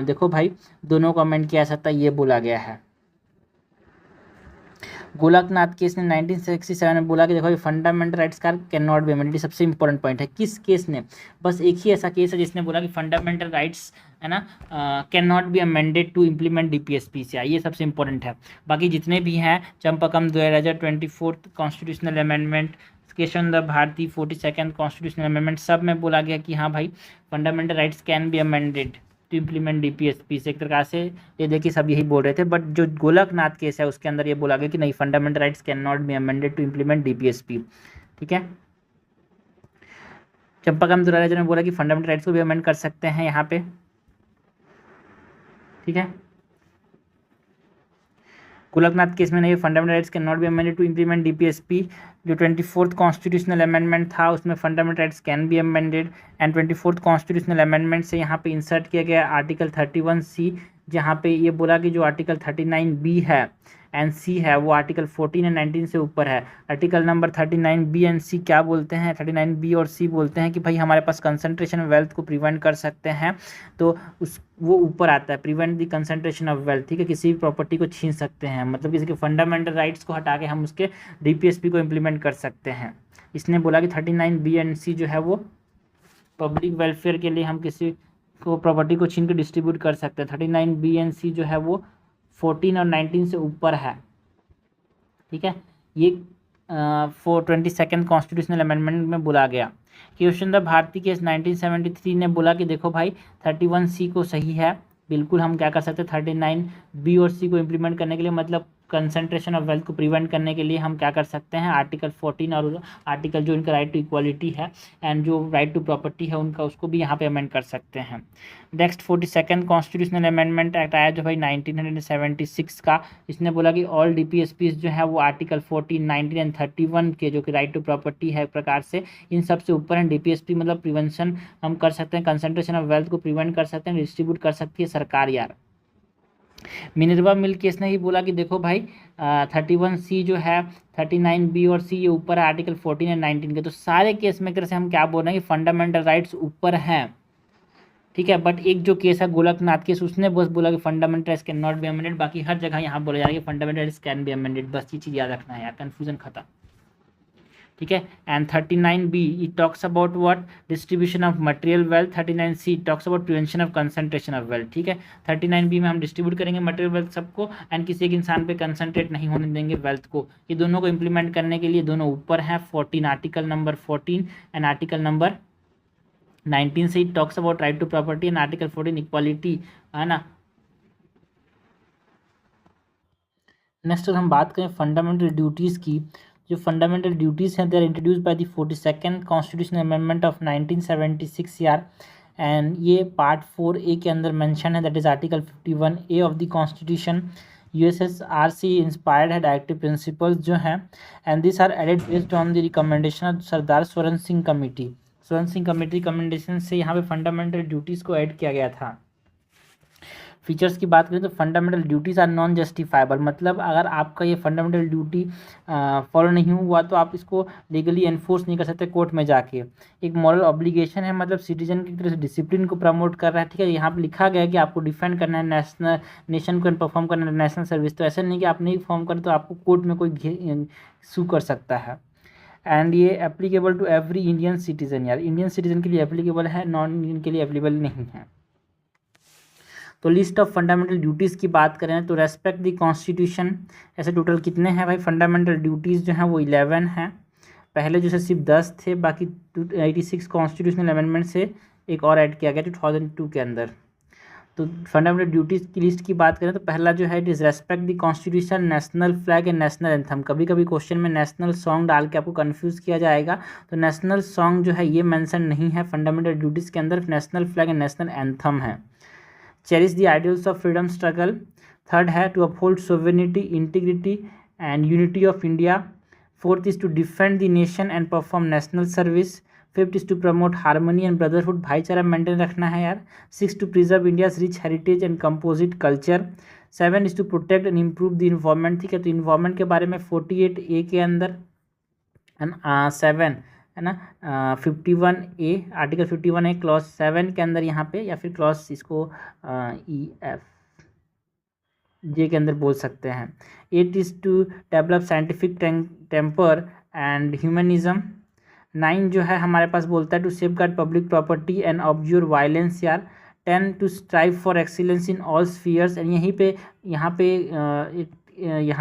देखो भाई दोनों को अमेंड किया जा सकता है, ये बोला गया है। गोलकनाथ केस ने 1967 में बोला कि देखो फंडामेंटल राइट्स का कैन नॉट बी अमेंडेड, सबसे इंपॉर्टेंट पॉइंट है। किस केस ने, बस एक ही ऐसा केस है जिसने बोला कि फंडामेंटल राइट्स है ना can not be amended to implement DPSP से, ये सबसे इंपॉर्टेंट है। बाकी जितने भी हैं Champakam 2024 constitutional amendment, Keshav Bharati 42nd constitutional amendment, सब में बोला गया कि हाँ भाई fundamental rights can be amended to implement DPSP से। एक प्रकार से ये देखिए सब यही बोल रहे थे, बट जो गोलकनाथ केस है उसके अंदर ये बोला गया कि नहीं, fundamental rights can not be amended to implement DPSP, ठीक है। चंपाकम दुराराजन ने बोला कि फंडामेंटल राइट्स को भी अमेंड कर सकते हैं यहाँ पे, ठीक है। गोलकनाथ केस में नहीं, fundamental rights can not be amended to implement DPSP। जो 24th कॉन्स्टिट्यूशनल अमेंडमेंट था उसमें fundamental rights can be amended and 24th constitutional amendment से यहाँ पे इंसर्ट किया गया आर्टिकल 31C, जहाँ पे ये बोला कि जो आर्टिकल 39B है एंड C है वो आर्टिकल 14 एंड 19 से ऊपर है। Article number 39B and C क्या बोलते हैं, 39B और C बोलते हैं कि भाई हमारे पास कंसंट्रेशन ऑफ वेल्थ को प्रिवेंट कर सकते हैं, तो उस वो ऊपर आता है, prevent the concentration of wealth, ठीक है। किसी भी प्रॉपर्टी को छीन सकते हैं, मतलब किसी के फंडामेंटल राइट्स को हटा के हम उसके DPSP को इम्प्लीमेंट कर सकते हैं। इसने बोला कि 39B एंड C जो है वो पब्लिक वेलफेयर के लिए हम किसी को प्रॉपर्टी को छीन के डिस्ट्रीब्यूट कर सकते हैं। 39B एंड C जो है वो 14 और 19 से ऊपर है, ठीक है। ये 22nd कॉन्स्टिट्यूशनल अमेंडमेंट में बोला गया। केशव भारती केस 1973 ने बोला कि देखो भाई 31C को सही है, बिल्कुल हम क्या कर सकते हैं 39B और C को इम्प्लीमेंट करने के लिए, मतलब कंसंट्रेशन ऑफ वेल्थ को प्रिवेंट करने के लिए हम क्या कर सकते हैं, आर्टिकल 14 और आर्टिकल जो इनका राइट टू इक्वालिटी है एंड जो राइट टू प्रॉपर्टी है उनका, उसको भी यहाँ पे अमेंड कर सकते हैं। Next 42nd constitutional amendment act आया जो भाई 1976 का। इसने बोला कि ऑल DPSPs जो है वो आर्टिकल 14, 19 एंड 31 के जो कि राइट टू प्रॉपर्टी है प्रकार से इन सबसे ऊपर हैं। DPSP मतलब प्रिवेंशन हम कर सकते हैं, कंसंट्रेशन ऑफ वेल्थ को प्रिवेंट कर सकते हैं, डिस्ट्रीब्यूट कर सकती है सरकार यार। मिनर्वा मिल्क केस ने ही बोला कि देखो भाई 31C जो है 39B और C ये ऊपर है आर्टिकल 14 एंड 19 के, तो सारे केस में से हम क्या बोल रहे हैं कि फंडामेंटल राइट्स ऊपर हैं, ठीक है। बट एक जो केस है गोलकनाथ केस उसने बस बोला कि fundamental rights can not be amended, बाकी हर जगह यहाँ बोला जा रहा है कि fundamental rights can be amended, बस ये चीज़ याद रखना है यार, कन्फ्यूजन खत्म, ठीक है। And 39B it talks about what, distribution of material wealth. 39C talks about prevention of concentration of wealth, ठीक है। 39B में हम डिस्ट्रीब्यूट करेंगे मटेरियल वेल्थ सबको एंड किसी एक इंसान पे कंसंट्रेट नहीं होने देंगे वेल्थ को। ये दोनों को इंप्लीमेंट करने के लिए दोनों ऊपर हैं, 14 article number 14 and article number 19 से it talks about right to property and article 14 equality, है ना। नेक्स्ट हम बात करें फंडामेंटल ड्यूटीज़ की। जो फंडामेंटल ड्यूटीज़ हैं they are introduce by the 42nd constitutional amendment of 1976 यार। एंड ये पार्ट 4A के अंदर मेंशन है, that is article 51A of the constitution. यूएसएसआरसी इंस्पायर्ड है डायरेक्टिव प्रिंसिपल्स जो हैं, and this are added based on the recommendation of Sardar Swaran Singh committee. Swaran Singh committee recommendation से यहाँ पे फंडामेंटल ड्यूटीज़ को ऐड किया गया था। फीचर्स की बात करें तो fundamental duties are non justifiable, मतलब अगर आपका ये फंडामेंटल ड्यूटी फॉलो नहीं हुआ तो आप इसको लीगली एनफोर्स नहीं कर सकते कोर्ट में जाके। एक मॉरल ऑब्लिगेशन है, मतलब सिटीजन की तरह से डिसिप्लिन को प्रमोट कर रहा है, ठीक है। यहाँ पे लिखा गया है कि आपको डिफेंड करना है नेशन को, परफॉर्म करना है नेशनल सर्विस। तो ऐसा नहीं कि आप नहीं परफॉर्म करें तो आपको कोर्ट में कोई सू कर सकता है। एंड ये applicable to every Indian citizen यार, इंडियन सिटीजन के लिए एप्लीकेबल है, नॉन इंडियन के लिए एप्लीकेबल नहीं है। तो लिस्ट ऑफ फंडामेंटल ड्यूटीज़ की बात करें तो रेस्पेक्ट द कॉन्स्टिट्यूशन, ऐसे टोटल कितने हैं भाई फंडामेंटल ड्यूटीज़ जो हैं वो 11 हैं। पहले जो है सिर्फ 10 थे, बाकी 86 कॉन्स्टिट्यूशनल अमेंडमेंट से एक और ऐड किया गया 2002 के अंदर। तो फंडामेंटल ड्यूटीज़ की लिस्ट की बात करें तो पहला जो है it is respect the constitution, national flag and national anthem. कभी कभी क्वेश्चन में नेशनल सॉन्ग डाल के आपको कन्फ्यूज़ किया जाएगा, तो नेशनल सॉन्ग जो है ये मेंशन नहीं है फंडामेंटल ड्यूटीज़ के अंदर, national flag and national anthem है। Cherish the ideals of freedom struggle. Third है to uphold sovereignty, integrity and unity of India. Fourth is to defend the nation and perform national service. Fifth is to promote harmony and brotherhood, भाईचारा maintain रखना है यार। Six to preserve India's rich heritage and composite culture. Seven is to protect and improve the environment, ठीक है। तो environment के बारे में 48A के अंदर एंड 7 है ना, 51A, आर्टिकल 51A क्लॉज 7 के अंदर यहाँ पे, या फिर क्लॉज इसको EF जे के अंदर बोल सकते हैं। 8 is to develop scientific temper and humanism. 9 जो है हमारे पास बोलता है to safeguard public property and abjure violence यार। 10 to strive for excellence in all spheres, and यहाँ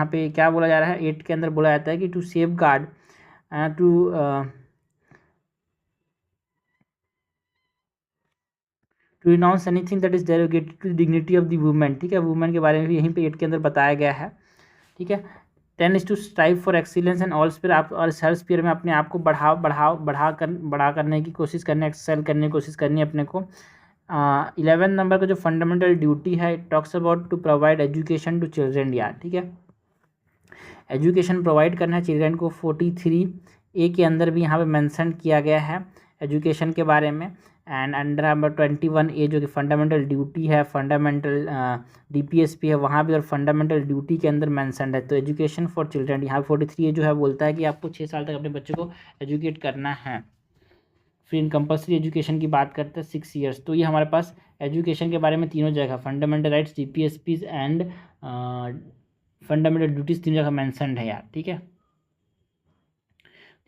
पे क्या बोला जा रहा है, 8 के अंदर बोला जाता है कि to safeguard to renounce anything that is derogated to dignity of the women, ठीक है। वुमेन के बारे में भी यहीं पे 8 के अंदर बताया गया है, ठीक है। 10 is to strive for excellence and all sphere, आप और हर स्पीयर में अपने आप को बढ़ा करने की कोशिश करनी, एक्सेल करने की कोशिश करनी है अपने को। 11 नंबर का जो फंडामेंटल ड्यूटी है it talks about to provide education to children यार, ठीक है। एजुकेशन प्रोवाइड करना है चिल्ड्रेन को। 43A के अंदर भी यहाँ पे मेंशन किया गया है एजुकेशन के बारे में। एंड अंडर नंबर 21A जो कि फंडामेंटल ड्यूटी है, फंडामेंटल DPSP है, वहाँ भी और फंडामेंटल ड्यूटी के अंदर मेंशन है। तो एजुकेशन फॉर चिल्ड्रेन यहाँ 43A जो है बोलता है कि आपको 6 साल तक अपने बच्चे को एजुकेट करना है। फ्री एंड कंपल्सरी एजुकेशन की बात करते हैं 6 ईयर्स। तो ये हमारे पास एजुकेशन के बारे में तीनों जगह fundamental rights, DPSPs and fundamental duties तीनों जगह मैंसनड है यार, ठीक है।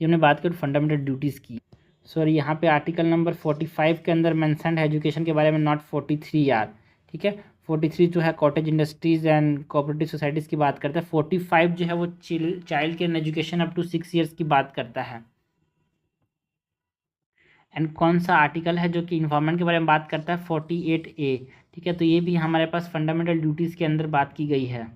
तो हमने बात करी फंडामेंटल ड्यूटीज़ की। सॉरी यहाँ पे आर्टिकल नंबर 45 के अंदर मैंसनड है एजुकेशन के बारे में, नॉट 43 यार, ठीक है। 43 जो है cottage industries and cooperative societies की बात करता है। 45 जो है वो child care education up to 6 years की बात करता है। एंड कौन सा आर्टिकल है जो कि इन्वायरमेंट के बारे में बात करता है, 48A, ठीक है। तो ये भी हमारे पास फंडामेंटल ड्यूटीज़ के अंदर बात की गई है।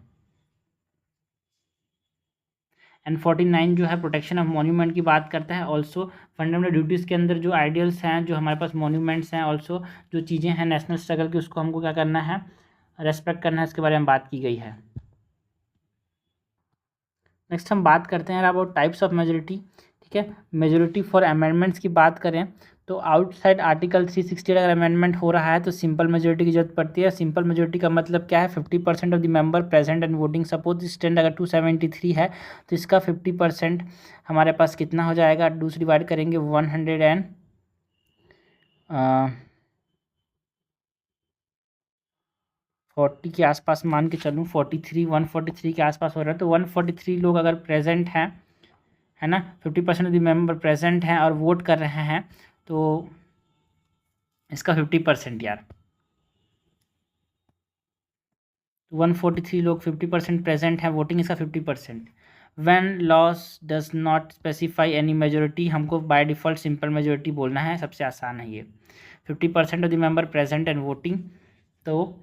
एंड 49 जो है प्रोटेक्शन ऑफ मॉन्यूमेंट की बात करता है। ऑल्सो फंडामेंटल ड्यूटीज़ के अंदर जो आइडियल्स हैं, जो हमारे पास मॉन्यूमेंट्स हैं, ऑल्सो जो चीज़ें हैं नेशनल स्ट्रगल की, उसको हमको क्या करना है, रेस्पेक्ट करना है, इसके बारे में बात की गई है। नेक्स्ट हम बात करते हैं अबाउट टाइप्स ऑफ मेजोरिटी, ठीक है। मेजोरिटी फॉर अमेंडमेंट्स की बात करें तो आउटसाइड आर्टिकल 360 अगर अमेंडमेंट हो रहा है तो सिंपल मेजोरिटी की जरूरत पड़ती है। सिंपल मेजोरिटी का मतलब क्या है, 50% of the member present and voting. Suppose stand अगर 273 है तो इसका 50% हमारे पास कितना हो जाएगा, 2 से डिवाइड करेंगे 140 के आसपास मान के चलूँ, 143 के आसपास हो रहा है। तो 143 लोग अगर प्रेजेंट हैं, है ना, 50% ऑफ द मेंबर प्रेजेंट हैं और वोट कर रहे हैं, तो इसका 50% यार। 143 लोग 50% प्रेजेंट हैं, वोटिंग इसका 50%। When loss does not specify any majority, हमको बाय डिफ़ॉल्ट सिंपल मेजोरिटी बोलना है, सबसे आसान है ये। 50% of the member present and voting, तो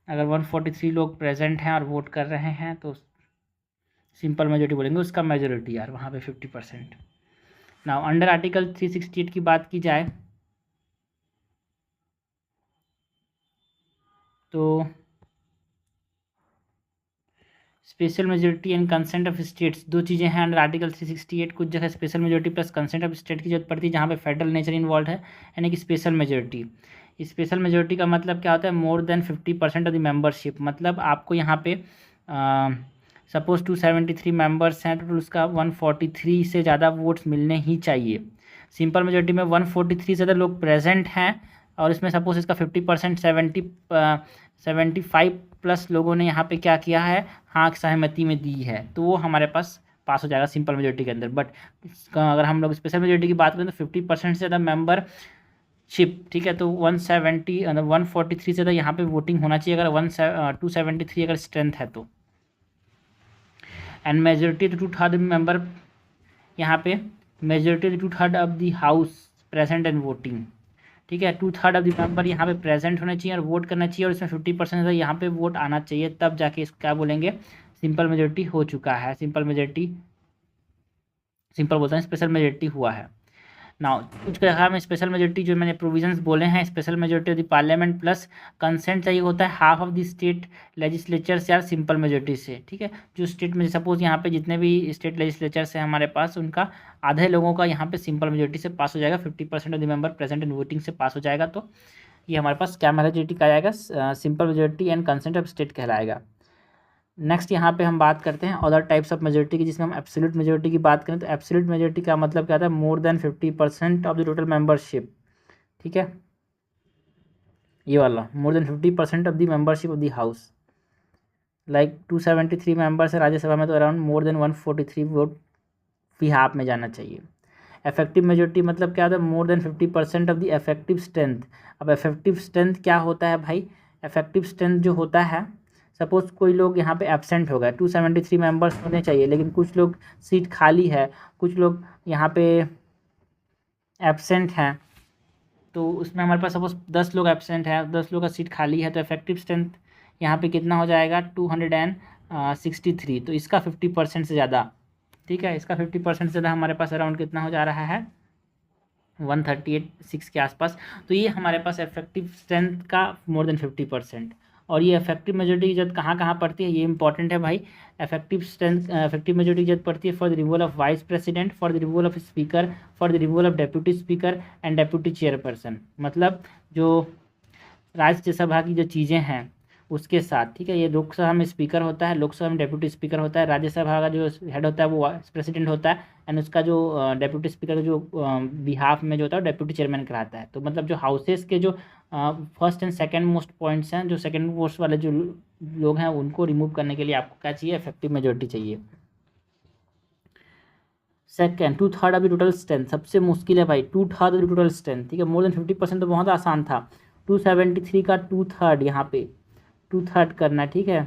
अगर 143 लोग प्रेजेंट हैं और वोट कर रहे हैं तो सिंपल मेजोरिटी बोलेंगे, उसका मेजोरिटी यार वहाँ पे 50%। नाउ अंडर आर्टिकल 368 की बात की जाए तो special majority and consent of states, दो चीज़ें हैं अंडर आर्टिकल 368। कुछ जगह special majority plus consent of state की जरूरत पड़ती है जहाँ पे फेडरल नेचर इन्वॉल्व है, यानी कि स्पेशल मेजोरिटी। स्पेशल मेजोरिटी का मतलब क्या होता है, more than 50% of the membership, मतलब आपको यहाँ पे सपोज 273 मेंबर्स हैं तो उसका 143 से ज़्यादा वोट्स मिलने ही चाहिए। सिंपल मेजोरिटी में 143 से ज़्यादा लोग प्रेजेंट हैं और इसमें सपोज इसका 50% 75 प्लस लोगों ने यहाँ पे क्या किया है, हाँ सहमति में दी है, तो वो हमारे पास हो जाएगा सिंपल मेजोरिटी के अंदर। बट अगर हम लोग स्पेशल मेजोरिटी की बात करें तो 50% से ज़्यादा मेंबरशिप, ठीक है, तो 143 से ज़्यादा यहाँ पे वोटिंग होना चाहिए अगर 273 अगर स्ट्रेंथ है तो। And majority two third member, यहाँ पे majority two third of the house present and voting, ठीक है, 2/3 ऑफ द मेंबर यहाँ पे प्रेजेंट होने चाहिए और वोट करना चाहिए और इसमें 50% यहाँ पे वोट आना चाहिए, तब जाके इसको क्या बोलेंगे, सिंपल मेजोरिटी हो चुका है। सिंपल बोलते हैं, स्पेशल मेजोरिटी हुआ है। नाउ कुछ जगह में स्पेशल मेजोरिटी जो मैंने प्रोविजंस बोले हैं, special majority of the parliament plus consent चाहिए होता है half of the state legislature से, यार सिंपल मेजोरिटी से, ठीक है। जो स्टेट में सपोज यहाँ पे जितने भी स्टेट लेजिस्लेचर है हमारे पास, उनका आधे लोगों का यहाँ पे सिंपल मेजोरिटी से पास हो जाएगा, 50% of the member present in voting से पास हो जाएगा, तो ये हमारे पास क्या मेजोरिटी का आएगा, simple majority and consent of state कहलाएगा। नेक्स्ट यहाँ पे हम बात करते हैं अदर टाइप्स ऑफ मेजोरिटी की, जिसमें हम एब्सोल्यूट मेजोरिटी की बात करें तो एब्सोल्यूट मेजोरिटी का मतलब क्या होता है, more than 50% of the total membership, ठीक है, ये वाला more than 50% of the membership of the house, like 273 members है राज्यसभा में तो around more than 143 vote behalf में जाना चाहिए। इफेक्टिव मेजोरिटी मतलब क्या होता है, more than 50% of the effective strength. अब इफेक्टिव स्ट्रेंथ क्या होता है भाई, इफेक्टिव स्ट्रेंथ जो होता है, सपोज कोई लोग यहाँ पे एब्सेंट हो गए, 273 मेंबर्स होने चाहिए लेकिन कुछ लोग सीट खाली है, कुछ लोग यहाँ पे एब्सेंट हैं, तो उसमें हमारे पास सपोज 10 लोग एब्सेंट है, 10 लोग का सीट खाली है, तो इफेक्टिव स्ट्रेंथ यहाँ पे कितना हो जाएगा 263, तो इसका 50% से ज़्यादा, ठीक है, इसका 50% से ज़्यादा हमारे पास अराउंड कितना हो जा रहा है 138.6 के आसपास। तो ये हमारे पास इफेक्टिव स्ट्रेंथ का मोर देन 50%। और ये इफेक्टिव मेजोरिटी की जरूरत कहाँ कहाँ पड़ती है, ये इंपॉर्टेंट है भाई। इफेक्टिव मेजोरिटी की जरूरत पड़ती है for the removal of vice president, for the removal of speaker, for the removal of deputy speaker and deputy chairperson, मतलब जो राज्यसभा की जो चीज़ें हैं उसके साथ, ठीक है। ये लोकसभा में स्पीकर होता है, लोकसभा में डेप्यूटी स्पीकर होता है, राज्यसभा का जो हेड होता है वो प्रेसिडेंट होता है, एंड उसका जो डेप्यूटी स्पीकर का जो बिहाफ में जो होता है डेप्यूटी चेयरमैन कराता है। तो मतलब जो हाउसेस के जो first and second most points हैं, जो सेकंड मोस्ट वाले जो लोग हैं उनको रिमूव करने के लिए आपको क्या चाहिए, इफेक्टिव मेजोरिटी चाहिए। Second 2/3 of the total strength, सबसे मुश्किल है भाई 2/3 ऑफ द टोटल स्ट्रेंथ, ठीक है। मोर देन 50% तो बहुत आसान था, 273 का 2/3 यहाँ पे 2/3 करना, ठीक है।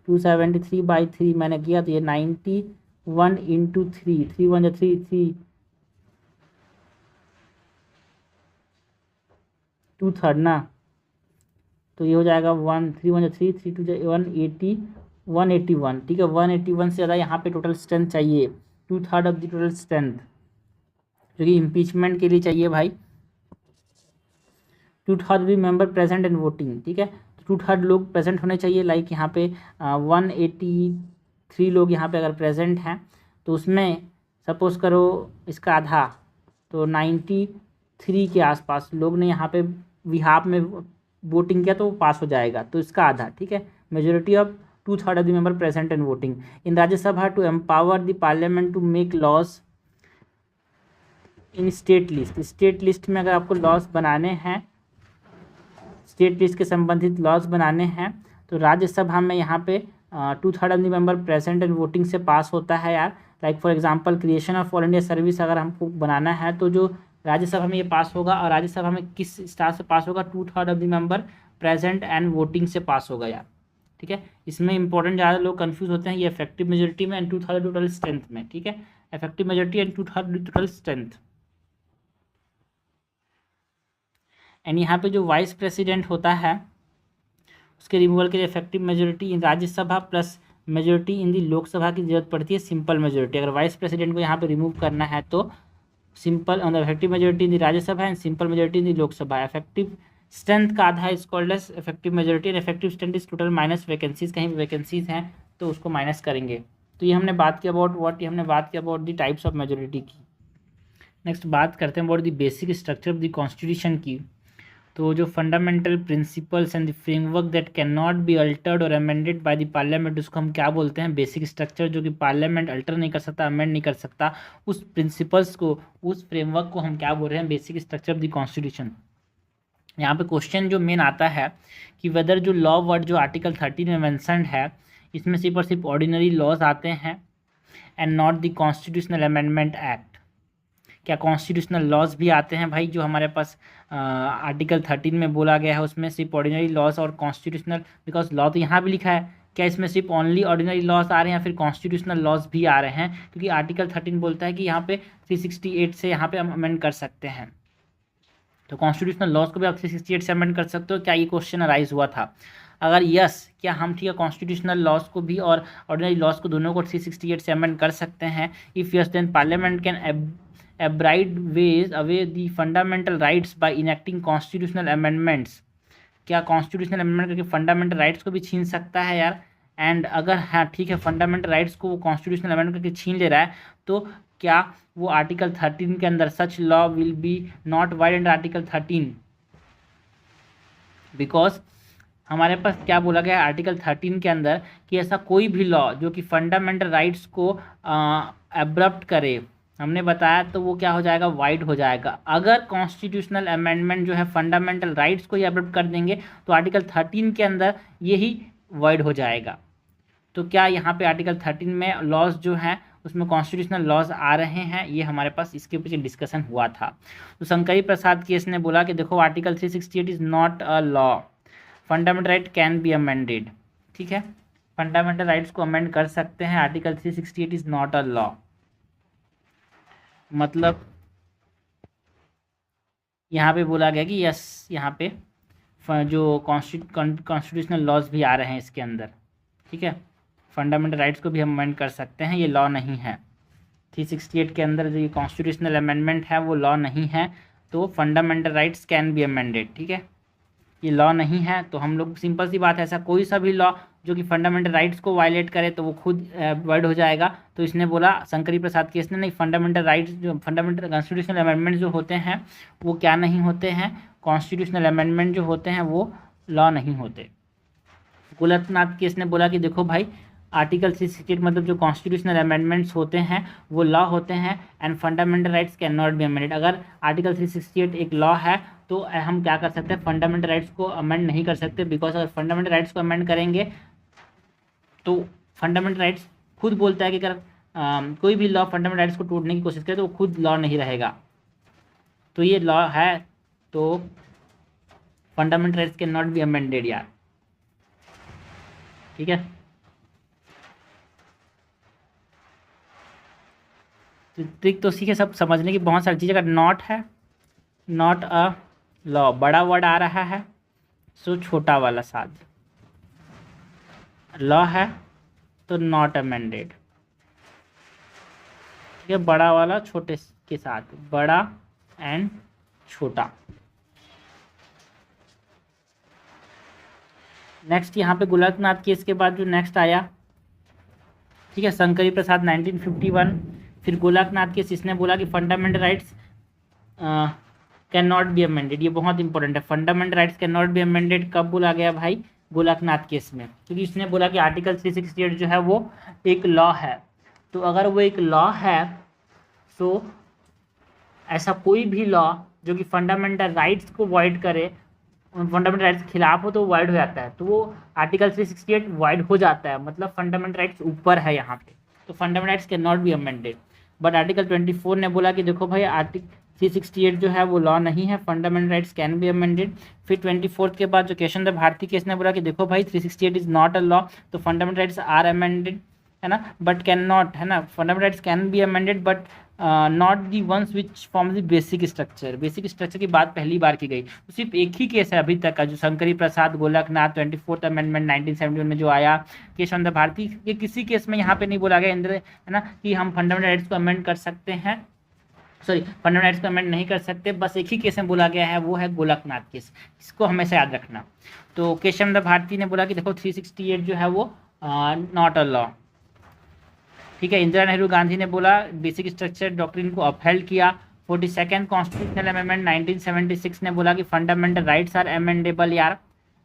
273/3 मैंने किया तो ये 91 इंटू 3, 3 1 3 3 2/3 ना, तो ये हो जाएगा 1 3 1 3 3 2 180 181, ठीक है। 181 से ज़्यादा यहाँ पे टोटल स्ट्रेंथ चाहिए, 2/3 ऑफ द टोटल स्ट्रेंथ, जो कि इम्पीचमेंट के लिए चाहिए भाई। 2/3 मेंबर प्रेजेंट एंड वोटिंग, ठीक है, तो 2/3 लोग प्रेजेंट होने चाहिए, लाइक यहाँ पे 183 लोग यहाँ पे अगर प्रेजेंट हैं तो उसमें सपोज करो इसका आधा, तो 93 के आसपास लोग ने यहाँ पे बिहाफ में वोटिंग किया तो वो पास हो जाएगा, तो इसका आधा, ठीक है। Majority of 2/3 of the member present and voting in Rajya Sabha to empower the parliament to make laws in state list. State list में अगर आपको लॉज बनाने हैं, स्टेट लिस्ट के संबंधित लॉज बनाने हैं, तो राज्यसभा में यहाँ पे 2/3 of the member present and voting से पास होता है यार। Like for example creation of all India service अगर हमको बनाना है तो जो राज्यसभा में ये पास होगा, और राज्यसभा में किस स्टार से पास होगा, 2/3 of the member present and voting से पास होगा यार, ठीक है। इसमें इंपॉर्टेंट ज़्यादा लोग कंफ्यूज होते हैं, ये इफेक्टिव मेजोरिटी में एंड 2 थर्ड टोटल स्ट्रेंथ में, ठीक है। Effective majority and 2 third total strength. And यहाँ पे जो वाइस प्रेसिडेंट होता है उसके रिमूवल के लिए effective majority in Rajya Sabha plus majority in the Lok Sabha की जरूरत पड़ती है, सिंपल मेजोरिटी। अगर वाइस प्रेसिडेंट को यहाँ पे रिमूव करना है तो simple effective majority in the Rajya Sabha and simple majority in the Lok Sabha. Effective strength का आधा is called as effective majority and effective strength is total minus vacancies, कहीं भी वैकेंसीज हैं तो उसको माइनस करेंगे। तो ये हमने बात किया अबाउट व्हाट, ये हमने बात किया about the types of majority की। नेक्स्ट बात करते हैं about the basic structure of the constitution की। तो जो fundamental principles and the framework that can not be altered और अमेंडेड बाय द पार्लियामेंट, उसको हम क्या बोलते हैं, बेसिक स्ट्रक्चर, जो कि पार्लियामेंट अल्टर नहीं कर सकता, अमेंड नहीं कर सकता, उस प्रिंसिपल्स को, उस फ्रेमवर्क को हम क्या बोल रहे हैं, basic structure of the constitution. यहाँ पे क्वेश्चन जो मेन आता है कि वेदर जो लॉ वर्ड जो आर्टिकल 13 में मेंशन्ड है इसमें सिर्फ और सिर्फ ऑर्डिनरी लॉज आते हैं and not the constitutional amendment act. क्या कॉन्स्टिट्यूशनल लॉज भी आते हैं भाई, जो हमारे पास आर्टिकल 13 में बोला गया है उसमें सिर्फ ऑर्डिनरी लॉज और कॉन्स्टिट्यूशनल, बिकॉज लॉ तो यहाँ भी लिखा है, क्या इसमें सिर्फ ओनली ऑर्डिनरी लॉज आ रहे हैं या फिर कॉन्स्टिट्यूशनल लॉज भी आ रहे हैं, क्योंकि आर्टिकल 13 बोलता है कि यहाँ पे 368 से यहाँ पे हम अमेंड कर सकते हैं, तो कॉन्स्टिट्यूशनल लॉज को भी आप 368 से अमेंड कर सकते हो। क्या ये क्वेश्चन अराइज हुआ था? अगर यस, क्या हम ठीक है कॉन्स्टिट्यूशनल लॉज को भी और ऑर्डिनरी लॉज को दोनों को 368 से अमेंड कर सकते हैं? If yes then parliament can abridge ways away the fundamental rights by enacting constitutional amendments। क्या कॉन्स्टिट्यूशनल अमेंडमेंट करके फंडामेंटल राइट्स को भी छीन सकता है यार? एंड अगर हाँ ठीक है फंडामेंटल राइट्स को वो कॉन्स्टिट्यूशनल अमेंडमेंट करके छीन ले रहा है तो क्या वो आर्टिकल 13 के अंदर such law will be not wide under article 13? Because हमारे पास क्या बोला गया है आर्टिकल 13 के अंदर कि ऐसा कोई भी लॉ जो कि फंडामेंटल राइट्स को एब्रप्ट करे, हमने बताया, तो वो क्या हो जाएगा, वाइड हो जाएगा। अगर कॉन्स्टिट्यूशनल अमेंडमेंट जो है फंडामेंटल राइट्स को ही एब्रप्ट कर देंगे तो आर्टिकल 13 के अंदर यही वाइड हो जाएगा। तो क्या यहाँ पे आर्टिकल 13 में लॉज जो हैं उसमें कॉन्स्टिट्यूशनल लॉज आ रहे हैं, ये हमारे पास इसके पीछे डिस्कशन हुआ था। तो शंकरी प्रसाद केस ने बोला कि देखो article 368 is not a law, fundamental right can be amended, ठीक है, फंडामेंटल राइट्स को अमेंड कर सकते हैं, article 368 is not a law. मतलब यहाँ पे बोला गया कि यस यहाँ पे जो कॉन्स्टिट्यूशनल लॉज भी आ रहे हैं इसके अंदर, ठीक है, फंडामेंटल राइट्स को भी हम अमेंड कर सकते हैं, ये लॉ नहीं है। 368 के अंदर जो ये कॉन्स्टिट्यूशनल अमेंडमेंट है वो लॉ नहीं है, तो fundamental rights can be amended, ठीक है, ये लॉ नहीं है। तो हम लोग सिंपल सी बात है, ऐसा कोई सा भी लॉ जो कि फंडामेंटल राइट्स को वायलेट करे तो वो खुद वाइड हो जाएगा। तो इसने बोला शंकरी प्रसाद केस ने, नहीं, फंडामेंटल राइट्स जो फंडामेंटल कॉन्स्टिट्यूशनल अमेंडमेंट जो होते हैं वो क्या नहीं होते हैं, कॉन्स्टिट्यूशनल अमेंडमेंट जो होते हैं वो लॉ नहीं होते। गोलकनाथ केस ने बोला कि देखो भाई आर्टिकल 368 मतलब जो कॉन्स्टिट्यूशनल अमेंडमेंट्स होते हैं वो लॉ होते हैं and fundamental rights can not be amended. अगर आर्टिकल 368 एक लॉ है तो हम क्या कर सकते हैं, फंडामेंटल राइट्स को अमेंड नहीं कर सकते, बिकॉज अगर फंडामेंटल राइट्स को अमेंड करेंगे तो फंडामेंटल राइट्स खुद बोलता है कि अगर कोई भी लॉ फंडामेंटल राइट्स को तोड़ने की कोशिश करे तो वो खुद लॉ नहीं रहेगा। तो ये लॉ है, तो fundamental rights can not be amended यार, ठीक है। ट्रिक तो सीखे सब समझने की, बहुत सारी चीज़ें। अगर नॉट है, नॉट अ लॉ, बड़ा वर्ड आ रहा है सो छोटा वाला साथ, लॉ है तो नॉट अमेंडेड, ठीक है, बड़ा वाला छोटे के साथ, बड़ा एंड छोटा। नेक्स्ट यहाँ पे गोलकनाथ केस के बाद जो नेक्स्ट आया, ठीक है, शंकरी प्रसाद 1951, फिर गोलकनाथ केस, इसने बोला कि fundamental rights can not be amended. ये बहुत इंपॉर्टेंट है, fundamental rights can not be amended कब बोला गया भाई, गोलकनाथ केस में, क्योंकि इसने बोला कि आर्टिकल 368 जो है वो एक लॉ है। तो अगर वो एक लॉ है तो ऐसा कोई भी लॉ जो कि फंडामेंटल राइट्स को वाइड करे, फंडामेंटल राइट्स के खिलाफ हो तो वाइड हो जाता है, तो वो आर्टिकल 368 वाइड हो जाता है, मतलब फंडामेंटल राइट्स ऊपर है यहाँ पे, तो fundamental rights can not be amended. But article 24 ने बोला कि देखो भाई 368 जो है वो लॉ नहीं है, fundamental rights can be amended. फिर 24 के बाद जो केशव भारती केस ने बोला कि देखो भाई 368 इज नॉट अ लॉ, तो फंडामेंटल राइट्स आर अमेंडेड, है ना, बट कैन नॉट, है ना, fundamental rights can be amended but not the ones which form the basic structure. Basic structure की बात पहली बार की गई, तो सिर्फ एक ही केस है अभी तक का, जो शंकरी प्रसाद गोलकनाथ 24th अमेंडमेंट 1971 में जो आया केशव भारती, ये किसी केस में यहाँ पे नहीं बोला गया इंद्र, है ना, कि हम फंडामेंटल राइट्स को अमेंड कर सकते हैं, सॉरी फंडामेंटल राइट्स को अमेंड नहीं कर सकते, बस एक ही केस में बोला गया है, वो है गोलकनाथ केस, इसको हमेशा याद रखना। तो केशव भारती ने बोला कि देखो 368 जो है वो नॉट अ लॉ, ठीक है। इंदिरा नेहरू गांधी ने बोला बेसिक स्ट्रक्चर डॉक्ट्रिन को अपहेल्ड किया। 42nd कॉन्स्टिट्यूशनल अमेंडमेंट 1976 ने बोला कि फंडामेंटल राइट्स आर अमेंडेबल यार,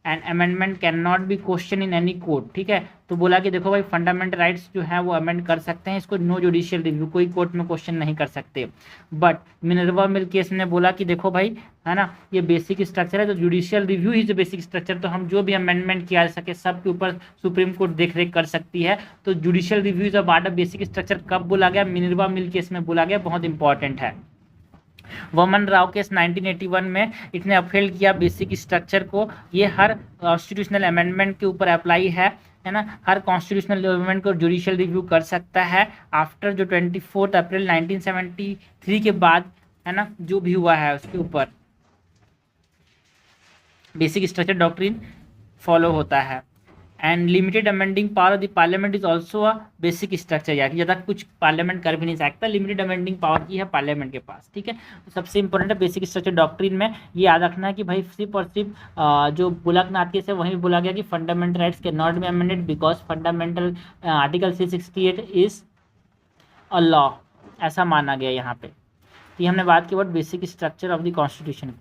and amendment can not B question in any court, ठीक है। तो बोला कि देखो भाई फंडामेंटल राइट्स जो है वो अमेंड कर सकते हैं, इसको नो जुडिशियल रिव्यू, कोई कोर्ट में क्वेश्चन नहीं कर सकते। बट मिनर्वा मिल केस ने बोला कि देखो भाई, है ना, ये बेसिक स्ट्रक्चर है, तो जुडिशियल रिव्यू ही जो बेसिक स्ट्रक्चर, तो हम जो भी अमेंडमेंट किया जा सके सब के ऊपर सुप्रीम कोर्ट देख रेख कर सकती है। तो judicial review is a part of basic structure कब बोला गया? मिनर्वा मिल केस में बोला गया, बहुत इंपॉर्टेंट है। वमन राव केस 1981 में इसने अपहेल्ड किया बेसिक स्ट्रक्चर को, ये हर कॉन्स्टिट्यूशनल अमेंडमेंट के ऊपर अप्लाई है ना, हर कॉन्स्टिट्यूशनल अमेंडमेंट को जुडिशियल रिव्यू कर सकता है आफ्टर जो 24 अप्रैल 1973 के बाद, है ना, जो भी हुआ है उसके ऊपर बेसिक स्ट्रक्चर डॉक्ट्रिन फॉलो होता है। And limited amending power of the parliament is also a basic structure, यार ज़्यादा कुछ पार्लियामेंट कर भी नहीं सकता, लिमिटेड अमेंडिंग पावर की है पार्लियामेंट के पास, ठीक है। तो सबसे इंपॉर्टेंट है बेसिक स्ट्रक्चर डॉक्ट्रिन में ये याद रखना है कि भाई सिर्फ और सिर्फ जो गोलकनाथ केस है वहीं बोला गया कि fundamental rights can not be amended because fundamental article 368 is a law, ऐसा माना गया यहाँ पे। तो ये हमने बात की basic structure of the constitution.